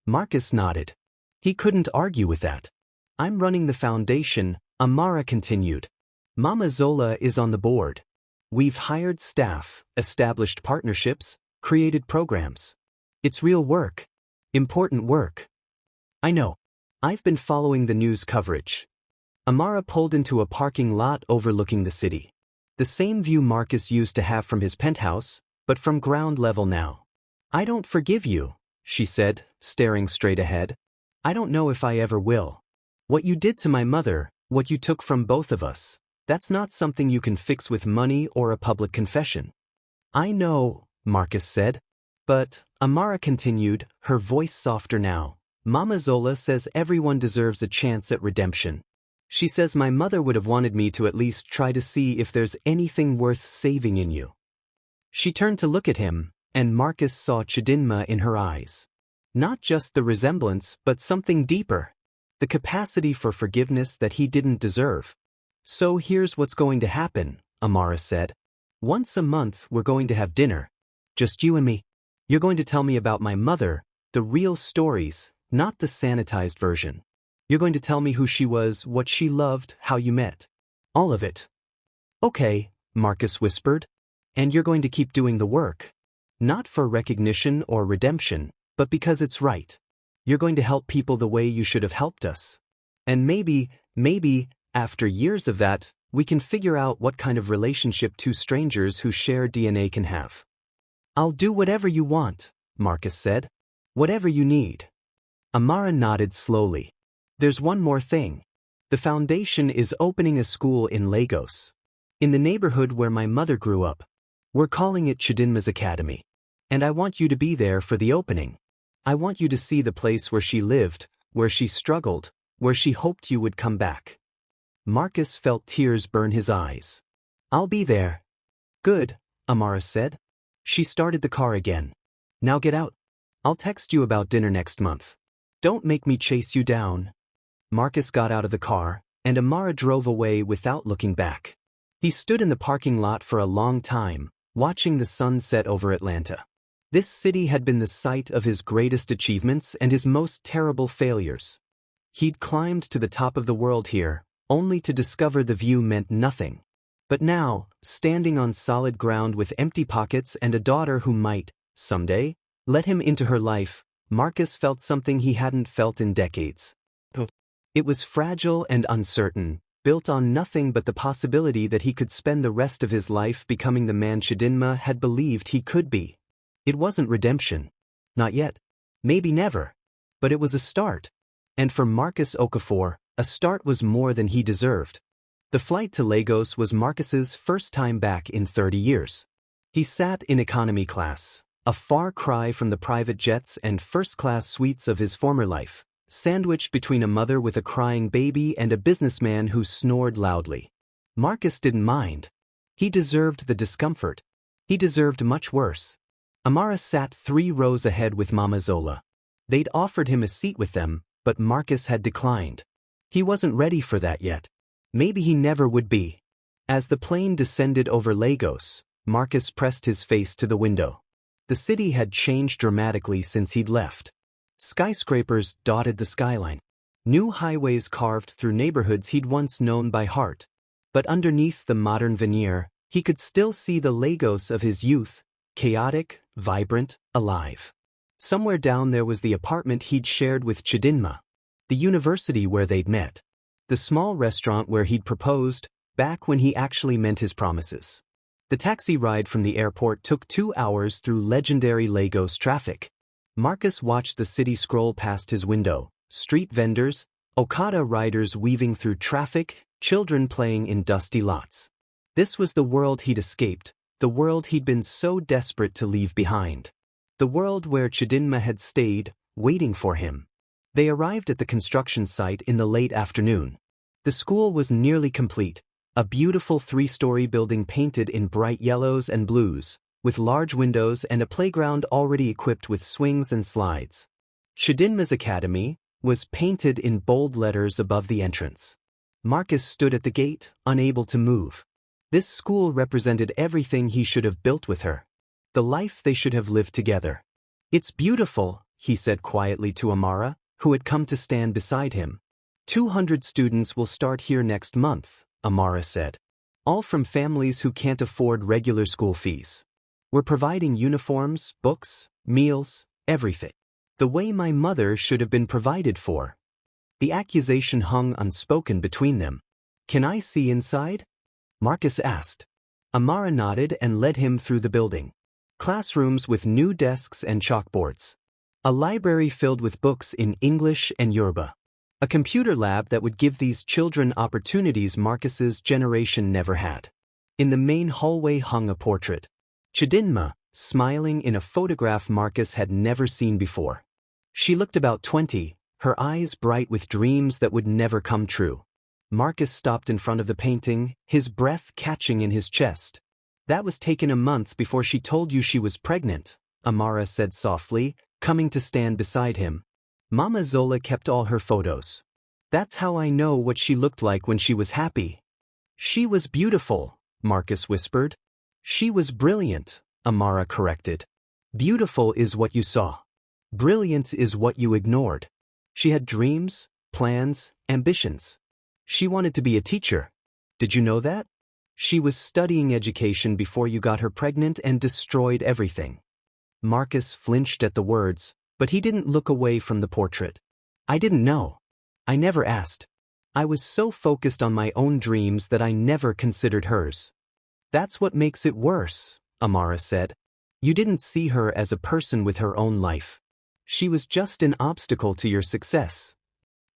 Marcus nodded. He couldn't argue with that. "I'm running the foundation," Amara continued. "Mama Zola is on the board. We've hired staff, established partnerships, created programs. It's real work. Important work." "I know. I've been following the news coverage." Amara pulled into a parking lot overlooking the city. The same view Marcus used to have from his penthouse, but from ground level now. "I don't forgive you," she said, staring straight ahead. "I don't know if I ever will. What you did to my mother, what you took from both of us, that's not something you can fix with money or a public confession." "I know," Marcus said. "But," Amara continued, her voice softer now, "Mama Zola says everyone deserves a chance at redemption. She says my mother would have wanted me to at least try to see if there's anything worth saving in you." She turned to look at him, and Marcus saw Chidinma in her eyes. Not just the resemblance, but something deeper. The capacity for forgiveness that he didn't deserve. "So here's what's going to happen," Amara said. "Once a month we're going to have dinner. Just you and me. You're going to tell me about my mother, the real stories, not the sanitized version. You're going to tell me who she was, what she loved, how you met. All of it." "Okay," Marcus whispered. "And you're going to keep doing the work. Not for recognition or redemption, but because it's right. You're going to help people the way you should have helped us. And maybe, after years of that, we can figure out what kind of relationship two strangers who share DNA can have." "I'll do whatever you want," Marcus said. "Whatever you need." Amara nodded slowly. "There's one more thing. The foundation is opening a school in Lagos. In the neighborhood where my mother grew up. We're calling it Chidinma's Academy. And I want you to be there for the opening. I want you to see the place where she lived, where she struggled, where she hoped you would come back." Marcus felt tears burn his eyes. "I'll be there." "Good," Amara said. She started the car again. "Now get out. I'll text you about dinner next month. Don't make me chase you down." Marcus got out of the car, and Amara drove away without looking back. He stood in the parking lot for a long time, watching the sun set over Atlanta. This city had been the site of his greatest achievements and his most terrible failures. He'd climbed to the top of the world here, only to discover the view meant nothing. But now, standing on solid ground with empty pockets and a daughter who might, someday, let him into her life, Marcus felt something he hadn't felt in decades. It was fragile and uncertain, built on nothing but the possibility that he could spend the rest of his life becoming the man Chidinma had believed he could be. It wasn't redemption. Not yet. Maybe never. But it was a start. And for Marcus Okafor, a start was more than he deserved. The flight to Lagos was Marcus's first time back in 30 years. He sat in economy class, a far cry from the private jets and first-class suites of his former life, sandwiched between a mother with a crying baby and a businessman who snored loudly. Marcus didn't mind. He deserved the discomfort. He deserved much worse. Amara sat 3 rows ahead with Mama Zola. They'd offered him a seat with them, but Marcus had declined. He wasn't ready for that yet. Maybe he never would be. As the plane descended over Lagos, Marcus pressed his face to the window. The city had changed dramatically since he'd left. Skyscrapers dotted the skyline. New highways carved through neighborhoods he'd once known by heart. But underneath the modern veneer, he could still see the Lagos of his youth, chaotic, vibrant, alive. Somewhere down there was the apartment he'd shared with Chidinma, the university where they'd met, the small restaurant where he'd proposed, back when he actually meant his promises. The taxi ride from the airport took 2 hours through legendary Lagos traffic. Marcus watched the city scroll past his window, street vendors, Okada riders weaving through traffic, children playing in dusty lots. This was the world he'd escaped, the world he'd been so desperate to leave behind. The world where Chidinma had stayed, waiting for him. They arrived at the construction site in the late afternoon. The school was nearly complete, a beautiful 3-story building painted in bright yellows and blues, with large windows and a playground already equipped with swings and slides. Chidinma's academy was painted in bold letters above the entrance. Marcus stood at the gate, unable to move. This school represented everything he should have built with her. The life they should have lived together. "It's beautiful," he said quietly to Amara, who had come to stand beside him. 200 students will start here next month, Amara said. All from families who can't afford regular school fees. We're providing uniforms, books, meals, everything. The way my mother should have been provided for. The accusation hung unspoken between them. "Can I see inside?" Marcus asked. Amara nodded and led him through the building. Classrooms with new desks and chalkboards. A library filled with books in English and Yoruba. A computer lab that would give these children opportunities Marcus's generation never had. In the main hallway hung a portrait. Chidinma, smiling in a photograph Marcus had never seen before. She looked about 20, her eyes bright with dreams that would never come true. Marcus stopped in front of the painting, his breath catching in his chest. "That was taken a month before she told you she was pregnant," Amara said softly, coming to stand beside him. "Mama Zola kept all her photos. That's how I know what she looked like when she was happy." "She was beautiful," Marcus whispered. "She was brilliant," Amara corrected. "Beautiful is what you saw. Brilliant is what you ignored. She had dreams, plans, ambitions. She wanted to be a teacher. Did you know that? She was studying education before you got her pregnant and destroyed everything." Marcus flinched at the words, but he didn't look away from the portrait. "I didn't know. I never asked. I was so focused on my own dreams that I never considered hers." "That's what makes it worse," Amara said. "You didn't see her as a person with her own life. She was just an obstacle to your success."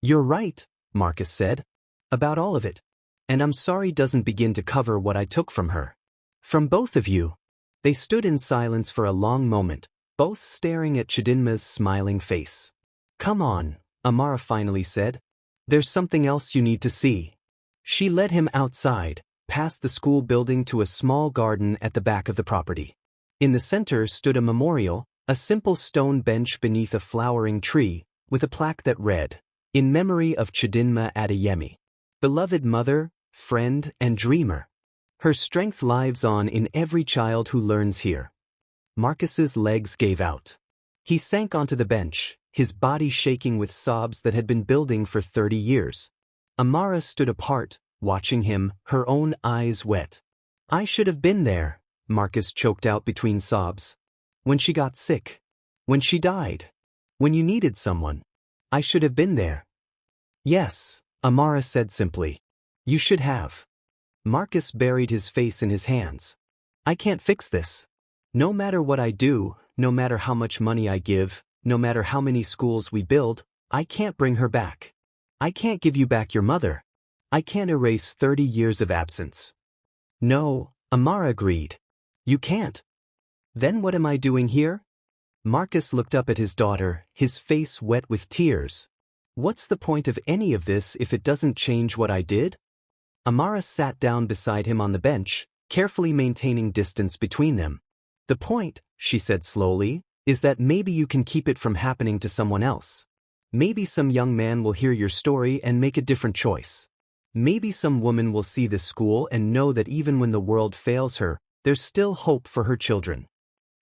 "You're right," Marcus said. "About all of it. And I'm sorry doesn't begin to cover what I took from her. From both of you." They stood in silence for a long moment, both staring at Chidinma's smiling face. "Come on," Amara finally said. "There's something else you need to see." She led him outside, past the school building to a small garden at the back of the property. In the center stood a memorial, a simple stone bench beneath a flowering tree, with a plaque that read, "In memory of Chidinma Adeyemi. Beloved mother, friend, and dreamer. Her strength lives on in every child who learns here." Marcus's legs gave out. He sank onto the bench, his body shaking with sobs that had been building for 30 years. Amara stood apart, watching him, her own eyes wet. I should have been there, Marcus choked out between sobs. When she got sick. When she died. When you needed someone. I should have been there. Yes, Amara said simply. You should have. Marcus buried his face in his hands. I can't fix this. No matter what I do, no matter how much money I give, no matter how many schools we build, I can't bring her back. I can't give you back your mother. I can't erase 30 years of absence. No, Amara agreed. You can't. Then what am I doing here? Marcus looked up at his daughter, his face wet with tears. What's the point of any of this if it doesn't change what I did? Amara sat down beside him on the bench, carefully maintaining distance between them. The point, she said slowly, is that maybe you can keep it from happening to someone else. Maybe some young man will hear your story and make a different choice. Maybe some woman will see this school and know that even when the world fails her, there's still hope for her children.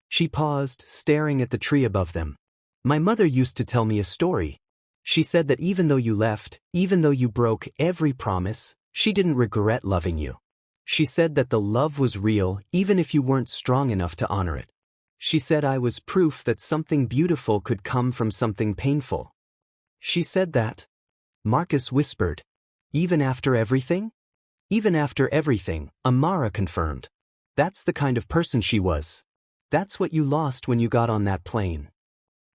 She paused, staring at the tree above them. My mother used to tell me a story. She said that even though you left, even though you broke every promise, she didn't regret loving you. She said that the love was real even if you weren't strong enough to honor it. She said I was proof that something beautiful could come from something painful. She said that. Marcus whispered. Even after everything? Even after everything, Amara confirmed. That's the kind of person she was. That's what you lost when you got on that plane.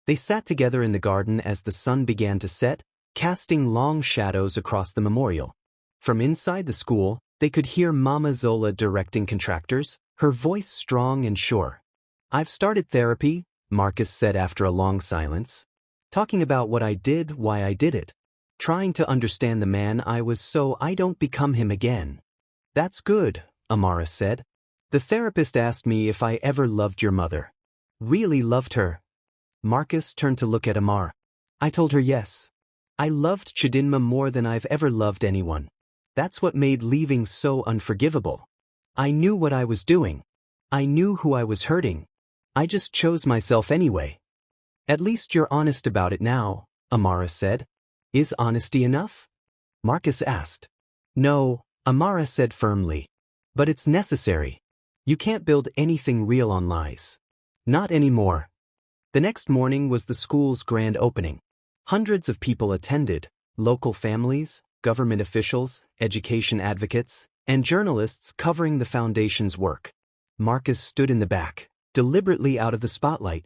They sat together in the garden as the sun began to set, casting long shadows across the memorial. From inside the school, they could hear Mama Zola directing contractors, her voice strong and sure. I've started therapy, Marcus said after a long silence. Talking about what I did, why I did it. Trying to understand the man I was so I don't become him again. That's good, Amara said. The therapist asked me if I ever loved your mother. Really loved her. Marcus turned to look at Amara. I told her yes. I loved Chidinma more than I've ever loved anyone. That's what made leaving so unforgivable. I knew what I was doing. I knew who I was hurting. I just chose myself anyway. At least you're honest about it now, Amara said. Is honesty enough? Marcus asked. No, Amara said firmly. But it's necessary. You can't build anything real on lies. Not anymore. The next morning was the school's grand opening. Hundreds of people attended, local families, government officials, education advocates, and journalists covering the foundation's work. Marcus stood in the back, deliberately out of the spotlight.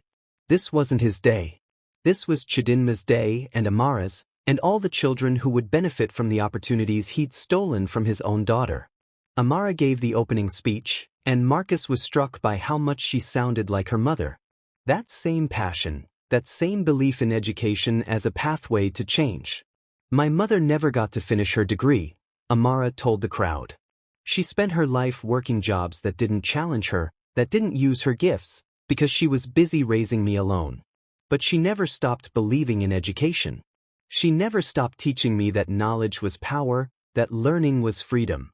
This wasn't his day. This was Chidinma's day and Amara's, and all the children who would benefit from the opportunities he'd stolen from his own daughter. Amara gave the opening speech, and Marcus was struck by how much she sounded like her mother. That same passion, that same belief in education as a pathway to change. My mother never got to finish her degree, Amara told the crowd. She spent her life working jobs that didn't challenge her, that didn't use her gifts, because she was busy raising me alone. But she never stopped believing in education. She never stopped teaching me that knowledge was power, that learning was freedom.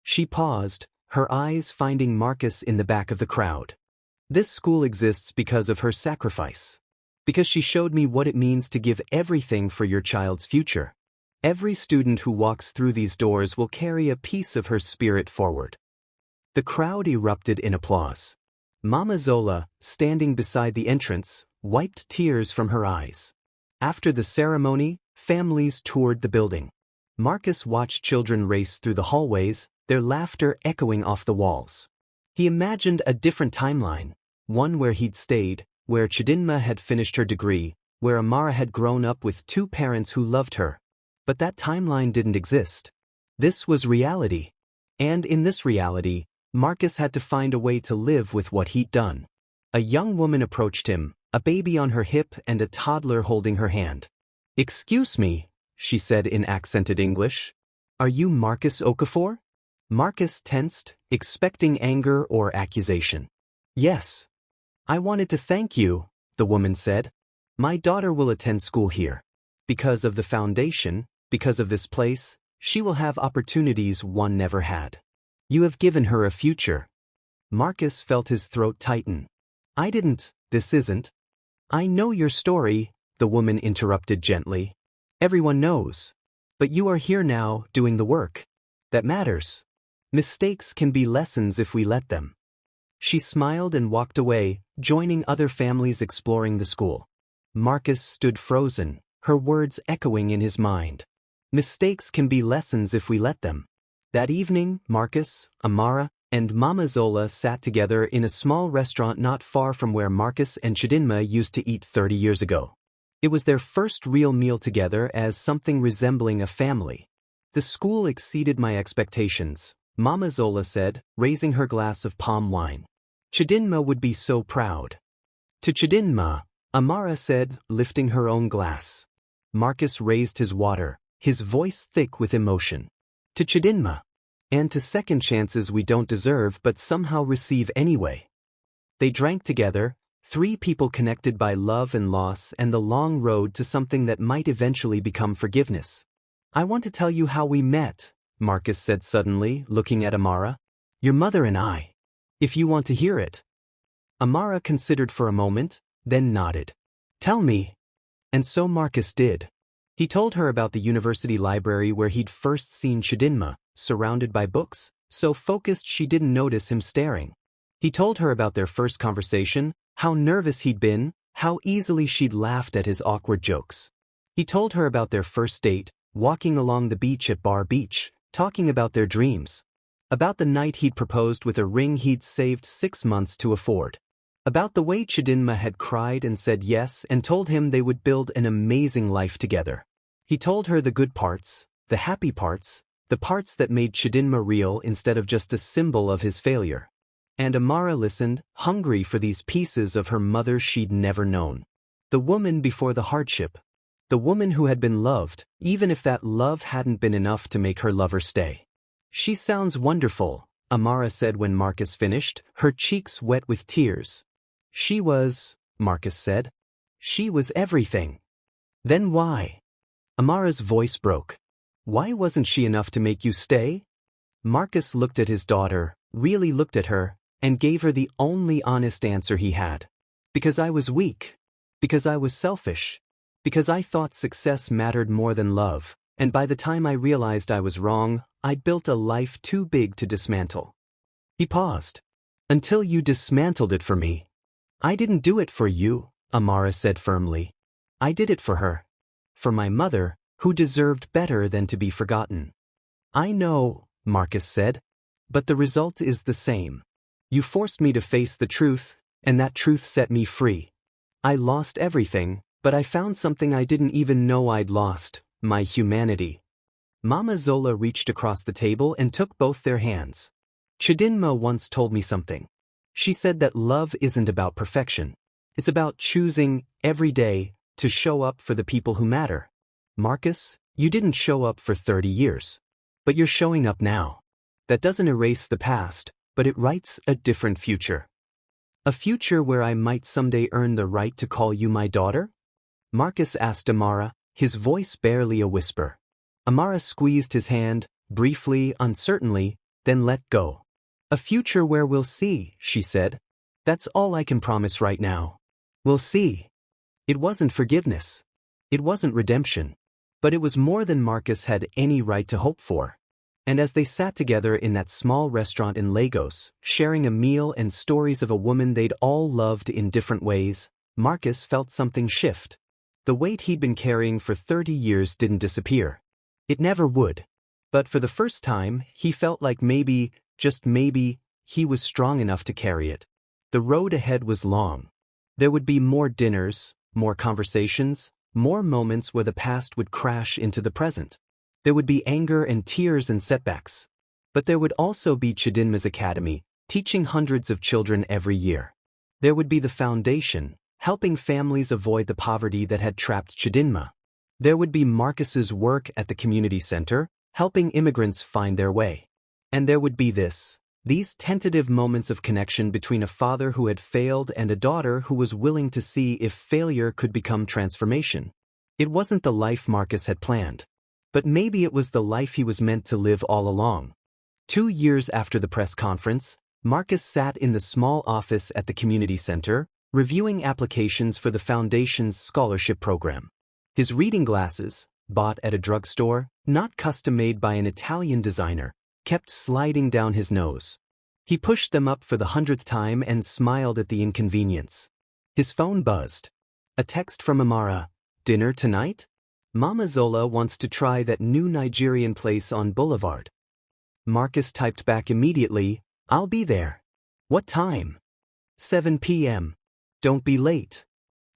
She paused, her eyes finding Marcus in the back of the crowd. This school exists because of her sacrifice. Because she showed me what it means to give everything for your child's future. Every student who walks through these doors will carry a piece of her spirit forward. The crowd erupted in applause. Mama Zola, standing beside the entrance, wiped tears from her eyes. After the ceremony, families toured the building. Marcus watched children race through the hallways, their laughter echoing off the walls. He imagined a different timeline, one where he'd stayed, where Chidinma had finished her degree, where Amara had grown up with two parents who loved her. But that timeline didn't exist. This was reality. And in this reality, Marcus had to find a way to live with what he'd done. A young woman approached him, a baby on her hip and a toddler holding her hand. Excuse me, she said in accented English. Are you Marcus Okafor? Marcus tensed, expecting anger or accusation. Yes. I wanted to thank you, the woman said. My daughter will attend school here. Because of the foundation, because of this place, she will have opportunities one never had. You have given her a future. Marcus felt his throat tighten. I didn't, this isn't. I know your story, the woman interrupted gently. Everyone knows. But you are here now, doing the work. that matters. Mistakes can be lessons if we let them. She smiled and walked away, joining other families exploring the school. Marcus stood frozen, her words echoing in his mind. Mistakes can be lessons if we let them. That evening, Marcus, Amara, and Mama Zola sat together in a small restaurant not far from where Marcus and Chidinma used to eat 30 years ago. It was their first real meal together as something resembling a family. The school exceeded my expectations, Mama Zola said, raising her glass of palm wine. Chidinma would be so proud. To Chidinma, Amara said, lifting her own glass. Marcus raised his water, his voice thick with emotion. To Chidinma. And to second chances we don't deserve but somehow receive anyway. They drank together, three people connected by love and loss and the long road to something that might eventually become forgiveness. I want to tell you how we met, Marcus said suddenly, looking at Amara. Your mother and I. If you want to hear it. Amara considered for a moment, then nodded. Tell me. And so Marcus did. He told her about the university library where he'd first seen Chidinma, surrounded by books, so focused she didn't notice him staring. He told her about their first conversation, how nervous he'd been, how easily she'd laughed at his awkward jokes. He told her about their first date, walking along the beach at Bar Beach, talking about their dreams. About the night he'd proposed with a ring he'd saved 6 months to afford. About the way Chidinma had cried and said yes and told him they would build an amazing life together. He told her the good parts, the happy parts, the parts that made Chidinma real instead of just a symbol of his failure. And Amara listened, hungry for these pieces of her mother she'd never known. The woman before the hardship. The woman who had been loved, even if that love hadn't been enough to make her lover stay. She sounds wonderful, Amara said when Marcus finished, her cheeks wet with tears. She was, Marcus said. She was everything. Then why? Amara's voice broke. Why wasn't she enough to make you stay? Marcus looked at his daughter, really looked at her, and gave her the only honest answer he had. Because I was weak. Because I was selfish. Because I thought success mattered more than love, and by the time I realized I was wrong, I'd built a life too big to dismantle. He paused. Until you dismantled it for me. I didn't do it for you, Amara said firmly. I did it for her. For my mother, who deserved better than to be forgotten. I know, Marcus said. But the result is the same. You forced me to face the truth, and that truth set me free. I lost everything, but I found something I didn't even know I'd lost, my humanity. Mama Zola reached across the table and took both their hands. Chidinma once told me something. She said that love isn't about perfection. It's about choosing, every day, to show up for the people who matter. Marcus, you didn't show up for 30 years. But you're showing up now. That doesn't erase the past, but it writes a different future. A future where I might someday earn the right to call you my daughter? Marcus asked Amara, his voice barely a whisper. Amara squeezed his hand, briefly, uncertainly, then let go. A future where we'll see, she said. That's all I can promise right now. We'll see. It wasn't forgiveness. It wasn't redemption. But it was more than Marcus had any right to hope for. And as they sat together in that small restaurant in Lagos, sharing a meal and stories of a woman they'd all loved in different ways, Marcus felt something shift. The weight he'd been carrying for 30 years didn't disappear. It never would. But for the first time, he felt like maybe, just maybe, he was strong enough to carry it. The road ahead was long. There would be more dinners, more conversations, more moments where the past would crash into the present. There would be anger and tears and setbacks. But there would also be Chidinma's Academy, teaching hundreds of children every year. There would be the foundation, helping families avoid the poverty that had trapped Chidinma. There would be Marcus's work at the community center, helping immigrants find their way. And there would be these tentative moments of connection between a father who had failed and a daughter who was willing to see if failure could become transformation. It wasn't the life Marcus had planned. But maybe it was the life he was meant to live all along. 2 years after the press conference, Marcus sat in the small office at the community center, reviewing applications for the foundation's scholarship program. His reading glasses, bought at a drugstore, not custom-made by an Italian designer, kept sliding down his nose. He pushed them up for the 100th time and smiled at the inconvenience. His phone buzzed. A text from Amara. Dinner tonight? Mama Zola wants to try that new Nigerian place on Boulevard. Marcus typed back immediately, I'll be there. What time? 7 p.m. Don't be late.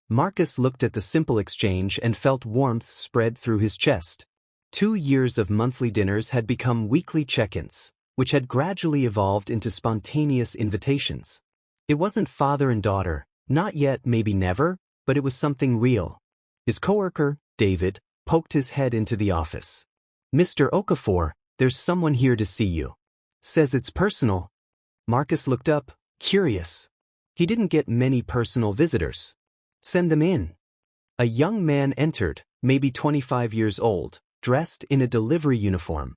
Marcus looked at the simple exchange and felt warmth spread through his chest. 2 years of monthly dinners had become weekly check-ins, which had gradually evolved into spontaneous invitations. It wasn't father and daughter, not yet, maybe never, but it was something real. His coworker, David, poked his head into the office. Mr. Okafor, there's someone here to see you. Says it's personal. Marcus looked up, curious. He didn't get many personal visitors. Send them in. A young man entered, maybe 25 years old, dressed in a delivery uniform.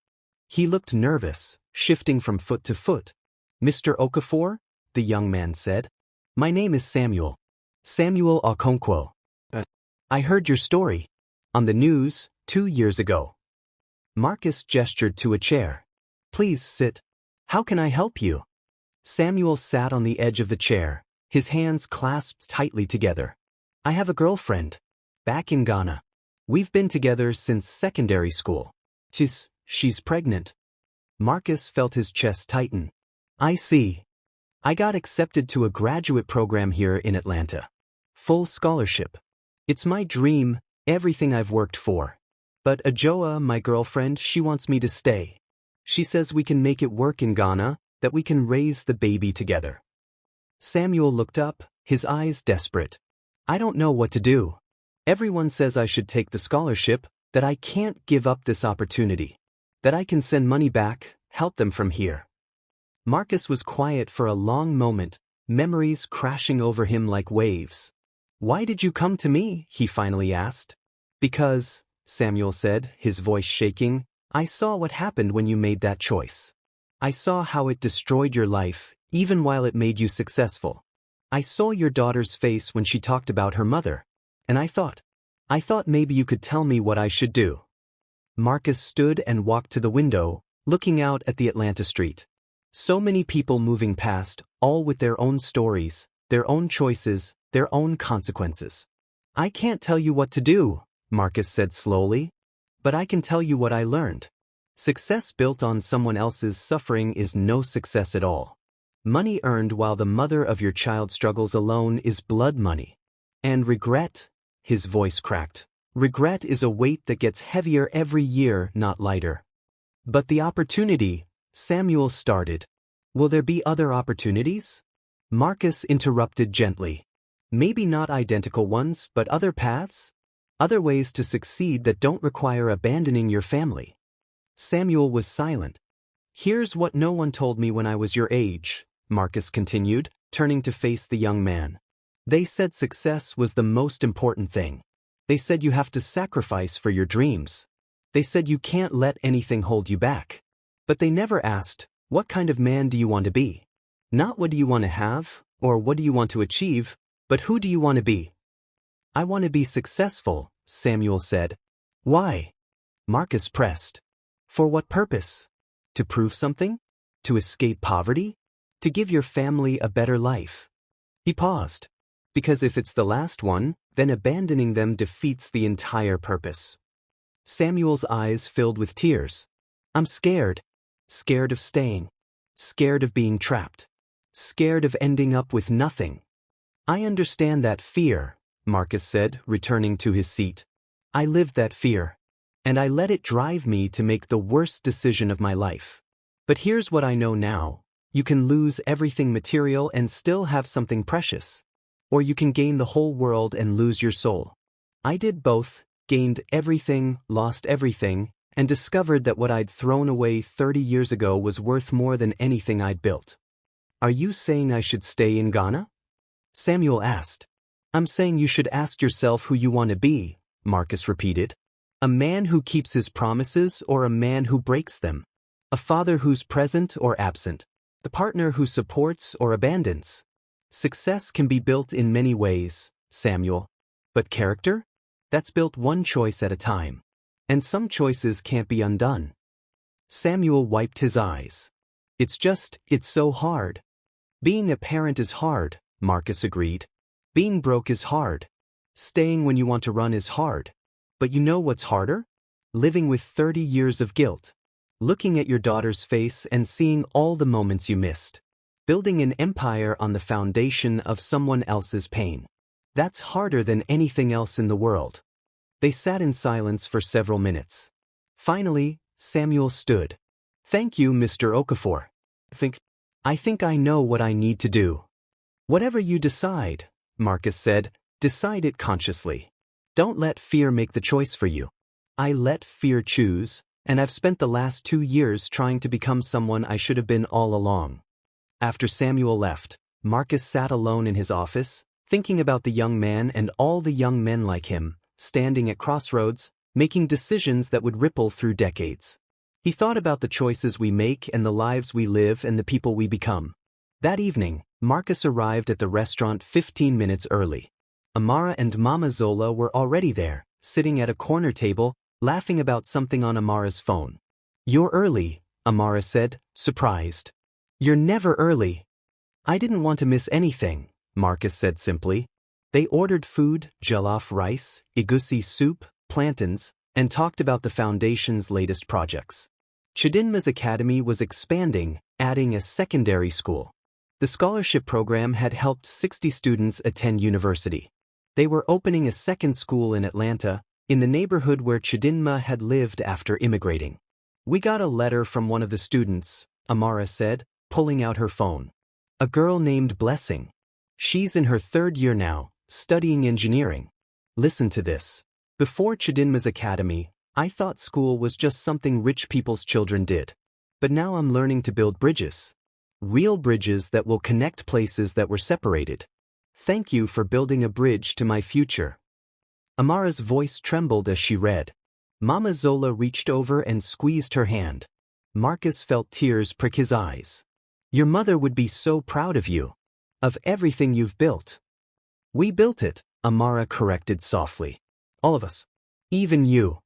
He looked nervous, shifting from foot to foot. Mr. Okafor? The young man said. My name is Samuel. Samuel Okonkwo. I heard your story. On the news, 2 years ago. Marcus gestured to a chair. Please sit. How can I help you? Samuel sat on the edge of the chair, his hands clasped tightly together. I have a girlfriend. Back in Ghana. We've been together since secondary school. She's pregnant. Marcus felt his chest tighten. I see. I got accepted to a graduate program here in Atlanta. Full scholarship. It's my dream, everything I've worked for. But Ajoa, my girlfriend, she wants me to stay. She says we can make it work in Ghana, that we can raise the baby together. Samuel looked up, his eyes desperate. I don't know what to do. Everyone says I should take the scholarship, that I can't give up this opportunity. That I can send money back, help them from here. Marcus was quiet for a long moment, memories crashing over him like waves. Why did you come to me? He finally asked. Because, Samuel said, his voice shaking, I saw what happened when you made that choice. I saw how it destroyed your life, even while it made you successful. I saw your daughter's face when she talked about her mother. And I thought maybe you could tell me what I should do. Marcus stood and walked to the window, looking out at the Atlanta street. So many people moving past, all with their own stories, their own choices, their own consequences. I can't tell you what to do, Marcus said slowly. But I can tell you what I learned. Success built on someone else's suffering is no success at all. Money earned while the mother of your child struggles alone is blood money. And regret, his voice cracked. Regret is a weight that gets heavier every year, not lighter. But the opportunity, Samuel started. Will there be other opportunities? Marcus interrupted gently. Maybe not identical ones, but other paths? Other ways to succeed that don't require abandoning your family. Samuel was silent. Here's what no one told me when I was your age, Marcus continued, turning to face the young man. They said success was the most important thing. They said you have to sacrifice for your dreams. They said you can't let anything hold you back. But they never asked, what kind of man do you want to be? Not what do you want to have, or what do you want to achieve, but who do you want to be? I want to be successful, Samuel said. Why? Marcus pressed. For what purpose? To prove something? To escape poverty? To give your family a better life? He paused. Because if it's the last one, then abandoning them defeats the entire purpose. Samuel's eyes filled with tears. I'm scared. Scared of staying. Scared of being trapped. Scared of ending up with nothing. I understand that fear, Marcus said, returning to his seat. I lived that fear. And I let it drive me to make the worst decision of my life. But here's what I know now. You can lose everything material and still have something precious. Or you can gain the whole world and lose your soul. I did both, gained everything, lost everything, and discovered that what I'd thrown away 30 years ago was worth more than anything I'd built. Are you saying I should stay in Ghana? Samuel asked. I'm saying you should ask yourself who you want to be, Marcus repeated. A man who keeps his promises or a man who breaks them? A father who's present or absent? The partner who supports or abandons? Success can be built in many ways, Samuel. But character? That's built one choice at a time. And some choices can't be undone. Samuel wiped his eyes. It's so hard. Being a parent is hard, Marcus agreed. Being broke is hard. Staying when you want to run is hard. But you know what's harder? Living with 30 years of guilt. Looking at your daughter's face and seeing all the moments you missed. Building an empire on the foundation of someone else's pain. That's harder than anything else in the world. They sat in silence for several minutes. Finally, Samuel stood. Thank you, Mr. Okafor. I think I know what I need to do. Whatever you decide, Marcus said, decide it consciously. Don't let fear make the choice for you. I let fear choose, and I've spent the last 2 years trying to become someone I should have been all along. After Samuel left, Marcus sat alone in his office, thinking about the young man and all the young men like him, standing at crossroads, making decisions that would ripple through decades. He thought about the choices we make and the lives we live and the people we become. That evening, Marcus arrived at the restaurant 15 minutes early. Amara and Mama Zola were already there, sitting at a corner table, laughing about something on Amara's phone. You're early, Amara said, surprised. You're never early. I didn't want to miss anything, Marcus said simply. They ordered food, jollof rice, egusi soup, plantains, and talked about the Foundation's latest projects. Chidinma's academy was expanding, adding a secondary school. The scholarship program had helped 60 students attend university. They were opening a second school in Atlanta, in the neighborhood where Chidinma had lived after immigrating. We got a letter from one of the students, Amara said, pulling out her phone. A girl named Blessing. She's in her 3rd year now, studying engineering. Listen to this. Before Chidinma's academy, I thought school was just something rich people's children did. But now I'm learning to build bridges. Real bridges that will connect places that were separated. Thank you for building a bridge to my future. Amara's voice trembled as she read. Mama Zola reached over and squeezed her hand. Marcus felt tears prick his eyes. Your mother would be so proud of you. Of everything you've built. We built it, Amara corrected softly. All of us. Even you.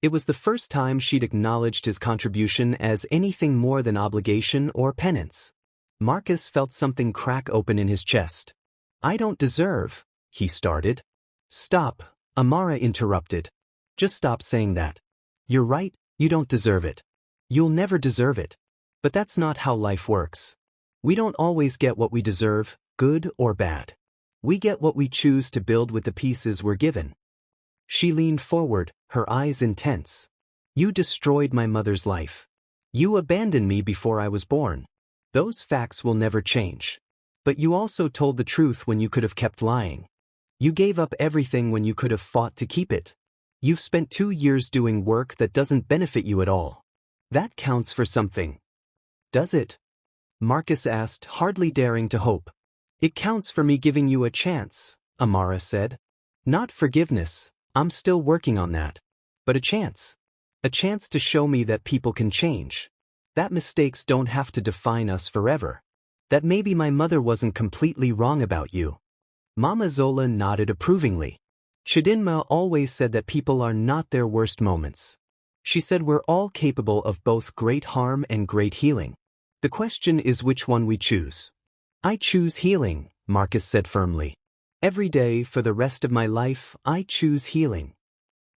It was the first time she'd acknowledged his contribution as anything more than obligation or penance. Marcus felt something crack open in his chest. I don't deserve, he started. Stop, Amara interrupted. Just stop saying that. You're right, you don't deserve it. You'll never deserve it. But that's not how life works. We don't always get what we deserve, good or bad. We get what we choose to build with the pieces we're given. She leaned forward, her eyes intense. You destroyed my mother's life. You abandoned me before I was born. Those facts will never change. But you also told the truth when you could have kept lying. You gave up everything when you could have fought to keep it. You've spent 2 years doing work that doesn't benefit you at all. That counts for something. Does it? Marcus asked, hardly daring to hope. It counts for me giving you a chance, Amara said. Not forgiveness, I'm still working on that. But a chance. A chance to show me that people can change. That mistakes don't have to define us forever. That maybe my mother wasn't completely wrong about you. Mama Zola nodded approvingly. Chidinma always said that people are not their worst moments. She said we're all capable of both great harm and great healing. The question is which one we choose. I choose healing, Marcus said firmly. Every day for the rest of my life, I choose healing.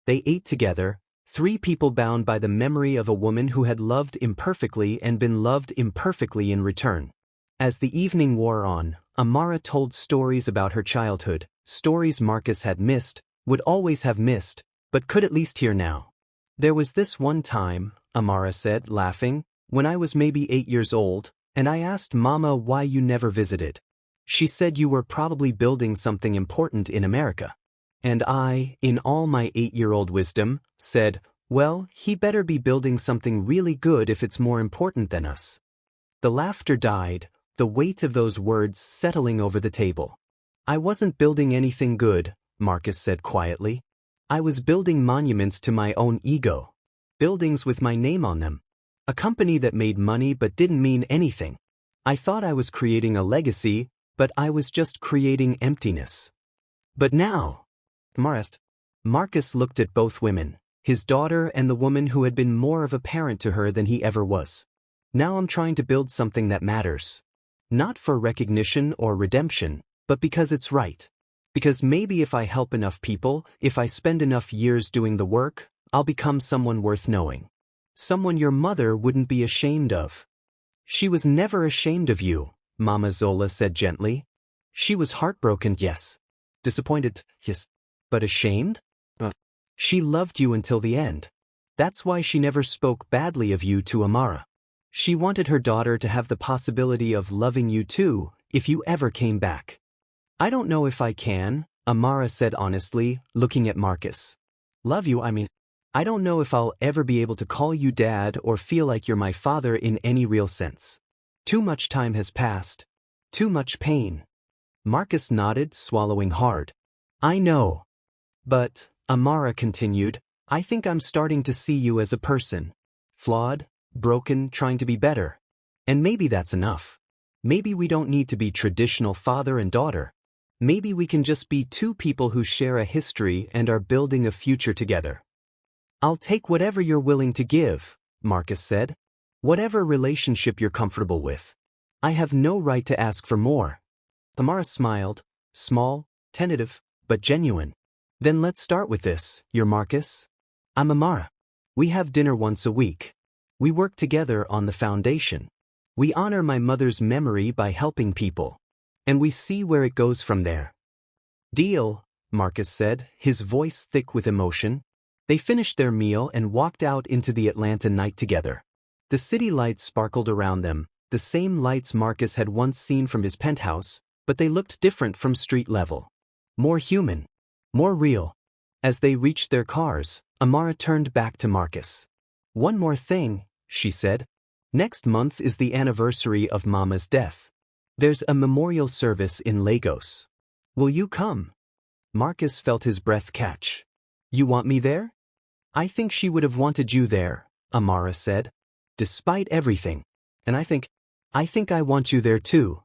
They ate together, 3 people bound by the memory of a woman who had loved imperfectly and been loved imperfectly in return. As the evening wore on, Amara told stories about her childhood, stories Marcus had missed, would always have missed, but could at least hear now. There was this one time, Amara said, laughing, when I was maybe 8 years old, and I asked Mama why you never visited. She said you were probably building something important in America. And I, in all my 8-year-old wisdom, said, well, he better be building something really good if it's more important than us. The laughter died, the weight of those words settling over the table. I wasn't building anything good, Marcus said quietly. I was building monuments to my own ego. Buildings with my name on them. A company that made money but didn't mean anything. I thought I was creating a legacy, but I was just creating emptiness. But now, Marcus looked at both women, his daughter and the woman who had been more of a parent to her than he ever was. Now I'm trying to build something that matters. Not for recognition or redemption, but because it's right. Because maybe if I help enough people, if I spend enough years doing the work, I'll become someone worth knowing. Someone your mother wouldn't be ashamed of. She was never ashamed of you, Mama Zola said gently. She was heartbroken, yes. Disappointed, yes. But ashamed? She loved you until the end. That's why she never spoke badly of you to Amara. She wanted her daughter to have the possibility of loving you too, if you ever came back. I don't know if I can, Amara said honestly, looking at Marcus. Love you, I don't know if I'll ever be able to call you dad or feel like you're my father in any real sense. Too much time has passed. Too much pain. Marcus nodded, swallowing hard. I know. But, Amara continued, I think I'm starting to see you as a person. Flawed, broken, trying to be better. And maybe that's enough. Maybe we don't need to be traditional father and daughter. Maybe we can just be two people who share a history and are building a future together. I'll take whatever you're willing to give, Marcus said. Whatever relationship you're comfortable with. I have no right to ask for more. Amara smiled, small, tentative, but genuine. Then let's start with this, you're Marcus. I'm Amara. We have dinner once a week. We work together on the foundation. We honor my mother's memory by helping people. And we see where it goes from there. Deal, Marcus said, his voice thick with emotion. They finished their meal and walked out into the Atlanta night together. The city lights sparkled around them, the same lights Marcus had once seen from his penthouse, but they looked different from street level. More human. More real. As they reached their cars, Amara turned back to Marcus. One more thing, she said. Next month is the anniversary of Mama's death. There's a memorial service in Lagos. Will you come? Marcus felt his breath catch. You want me there? I think she would have wanted you there, Amara said. Despite everything. And I think I want you there too.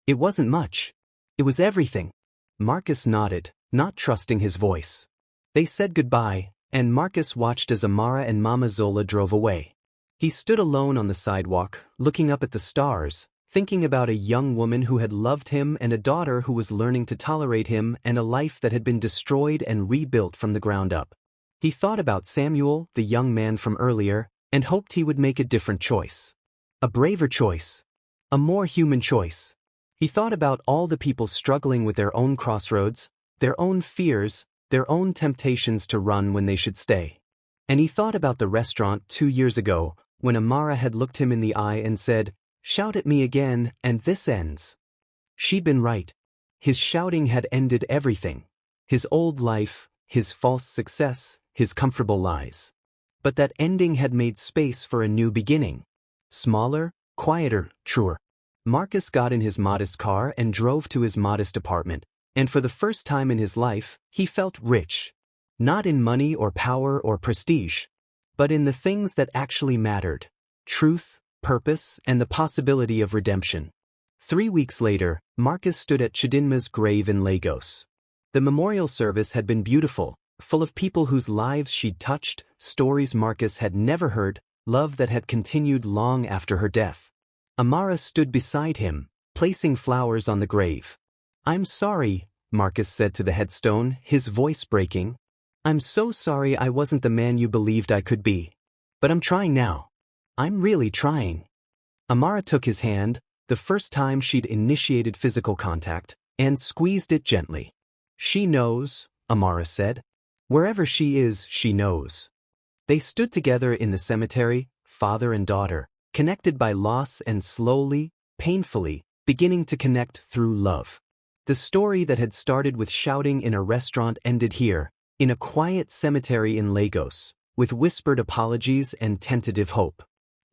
It wasn't much. It was everything. Marcus nodded, not trusting his voice. They said goodbye, and Marcus watched as Amara and Mama Zola drove away. He stood alone on the sidewalk, looking up at the stars, thinking about a young woman who had loved him and a daughter who was learning to tolerate him and a life that had been destroyed and rebuilt from the ground up. He thought about Samuel, the young man from earlier, and hoped he would make a different choice. A braver choice. A more human choice. He thought about all the people struggling with their own crossroads, their own fears, their own temptations to run when they should stay. And he thought about the restaurant 2 years ago, when Amara had looked him in the eye and said, "Shout at me again, and this ends." She'd been right. His shouting had ended everything. His old life, his false success, his comfortable lies. But that ending had made space for a new beginning. Smaller, quieter, truer. Marcus got in his modest car and drove to his modest apartment, and for the first time in his life, he felt rich. Not in money or power or prestige, but in the things that actually mattered. Truth, purpose, and the possibility of redemption. 3 weeks later, Marcus stood at Chidinma's grave in Lagos. The memorial service had been beautiful, full of people whose lives she'd touched, stories Marcus had never heard, love that had continued long after her death. Amara stood beside him, placing flowers on the grave. "I'm sorry," Marcus said to the headstone, his voice breaking. "I'm so sorry I wasn't the man you believed I could be. But I'm trying now. I'm really trying." Amara took his hand, the first time she'd initiated physical contact, and squeezed it gently. "She knows," Amara said. "Wherever she is, she knows." They stood together in the cemetery, father and daughter, connected by loss and slowly, painfully, beginning to connect through love. The story that had started with shouting in a restaurant ended here, in a quiet cemetery in Lagos, with whispered apologies and tentative hope.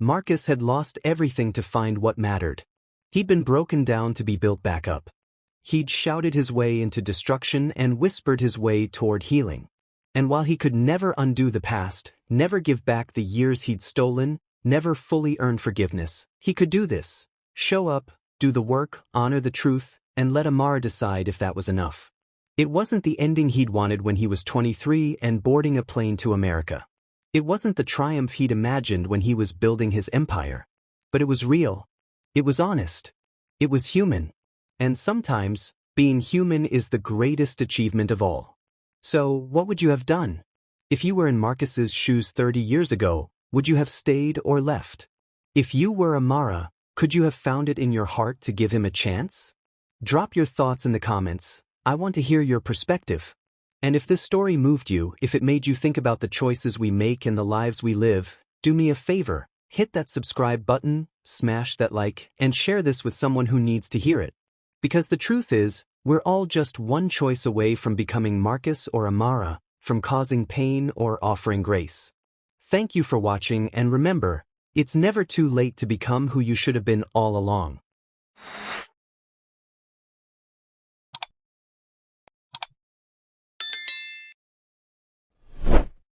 Marcus had lost everything to find what mattered. He'd been broken down to be built back up. He'd shouted his way into destruction and whispered his way toward healing. And while he could never undo the past, never give back the years he'd stolen, never fully earn forgiveness, he could do this. Show up, do the work, honor the truth, and let Amara decide if that was enough. It wasn't the ending he'd wanted when he was 23 and boarding a plane to America. It wasn't the triumph he'd imagined when he was building his empire. But it was real. It was honest. It was human. And sometimes, being human is the greatest achievement of all. So, what would you have done? If you were in Marcus's shoes 30 years ago, would you have stayed or left? If you were Amara, could you have found it in your heart to give him a chance? Drop your thoughts in the comments. I want to hear your perspective. And if this story moved you, if it made you think about the choices we make and the lives we live, do me a favor, hit that subscribe button, smash that like, and share this with someone who needs to hear it. Because the truth is, we're all just one choice away from becoming Marcus or Amara, from causing pain or offering grace. Thank you for watching, and remember, it's never too late to become who you should have been all along.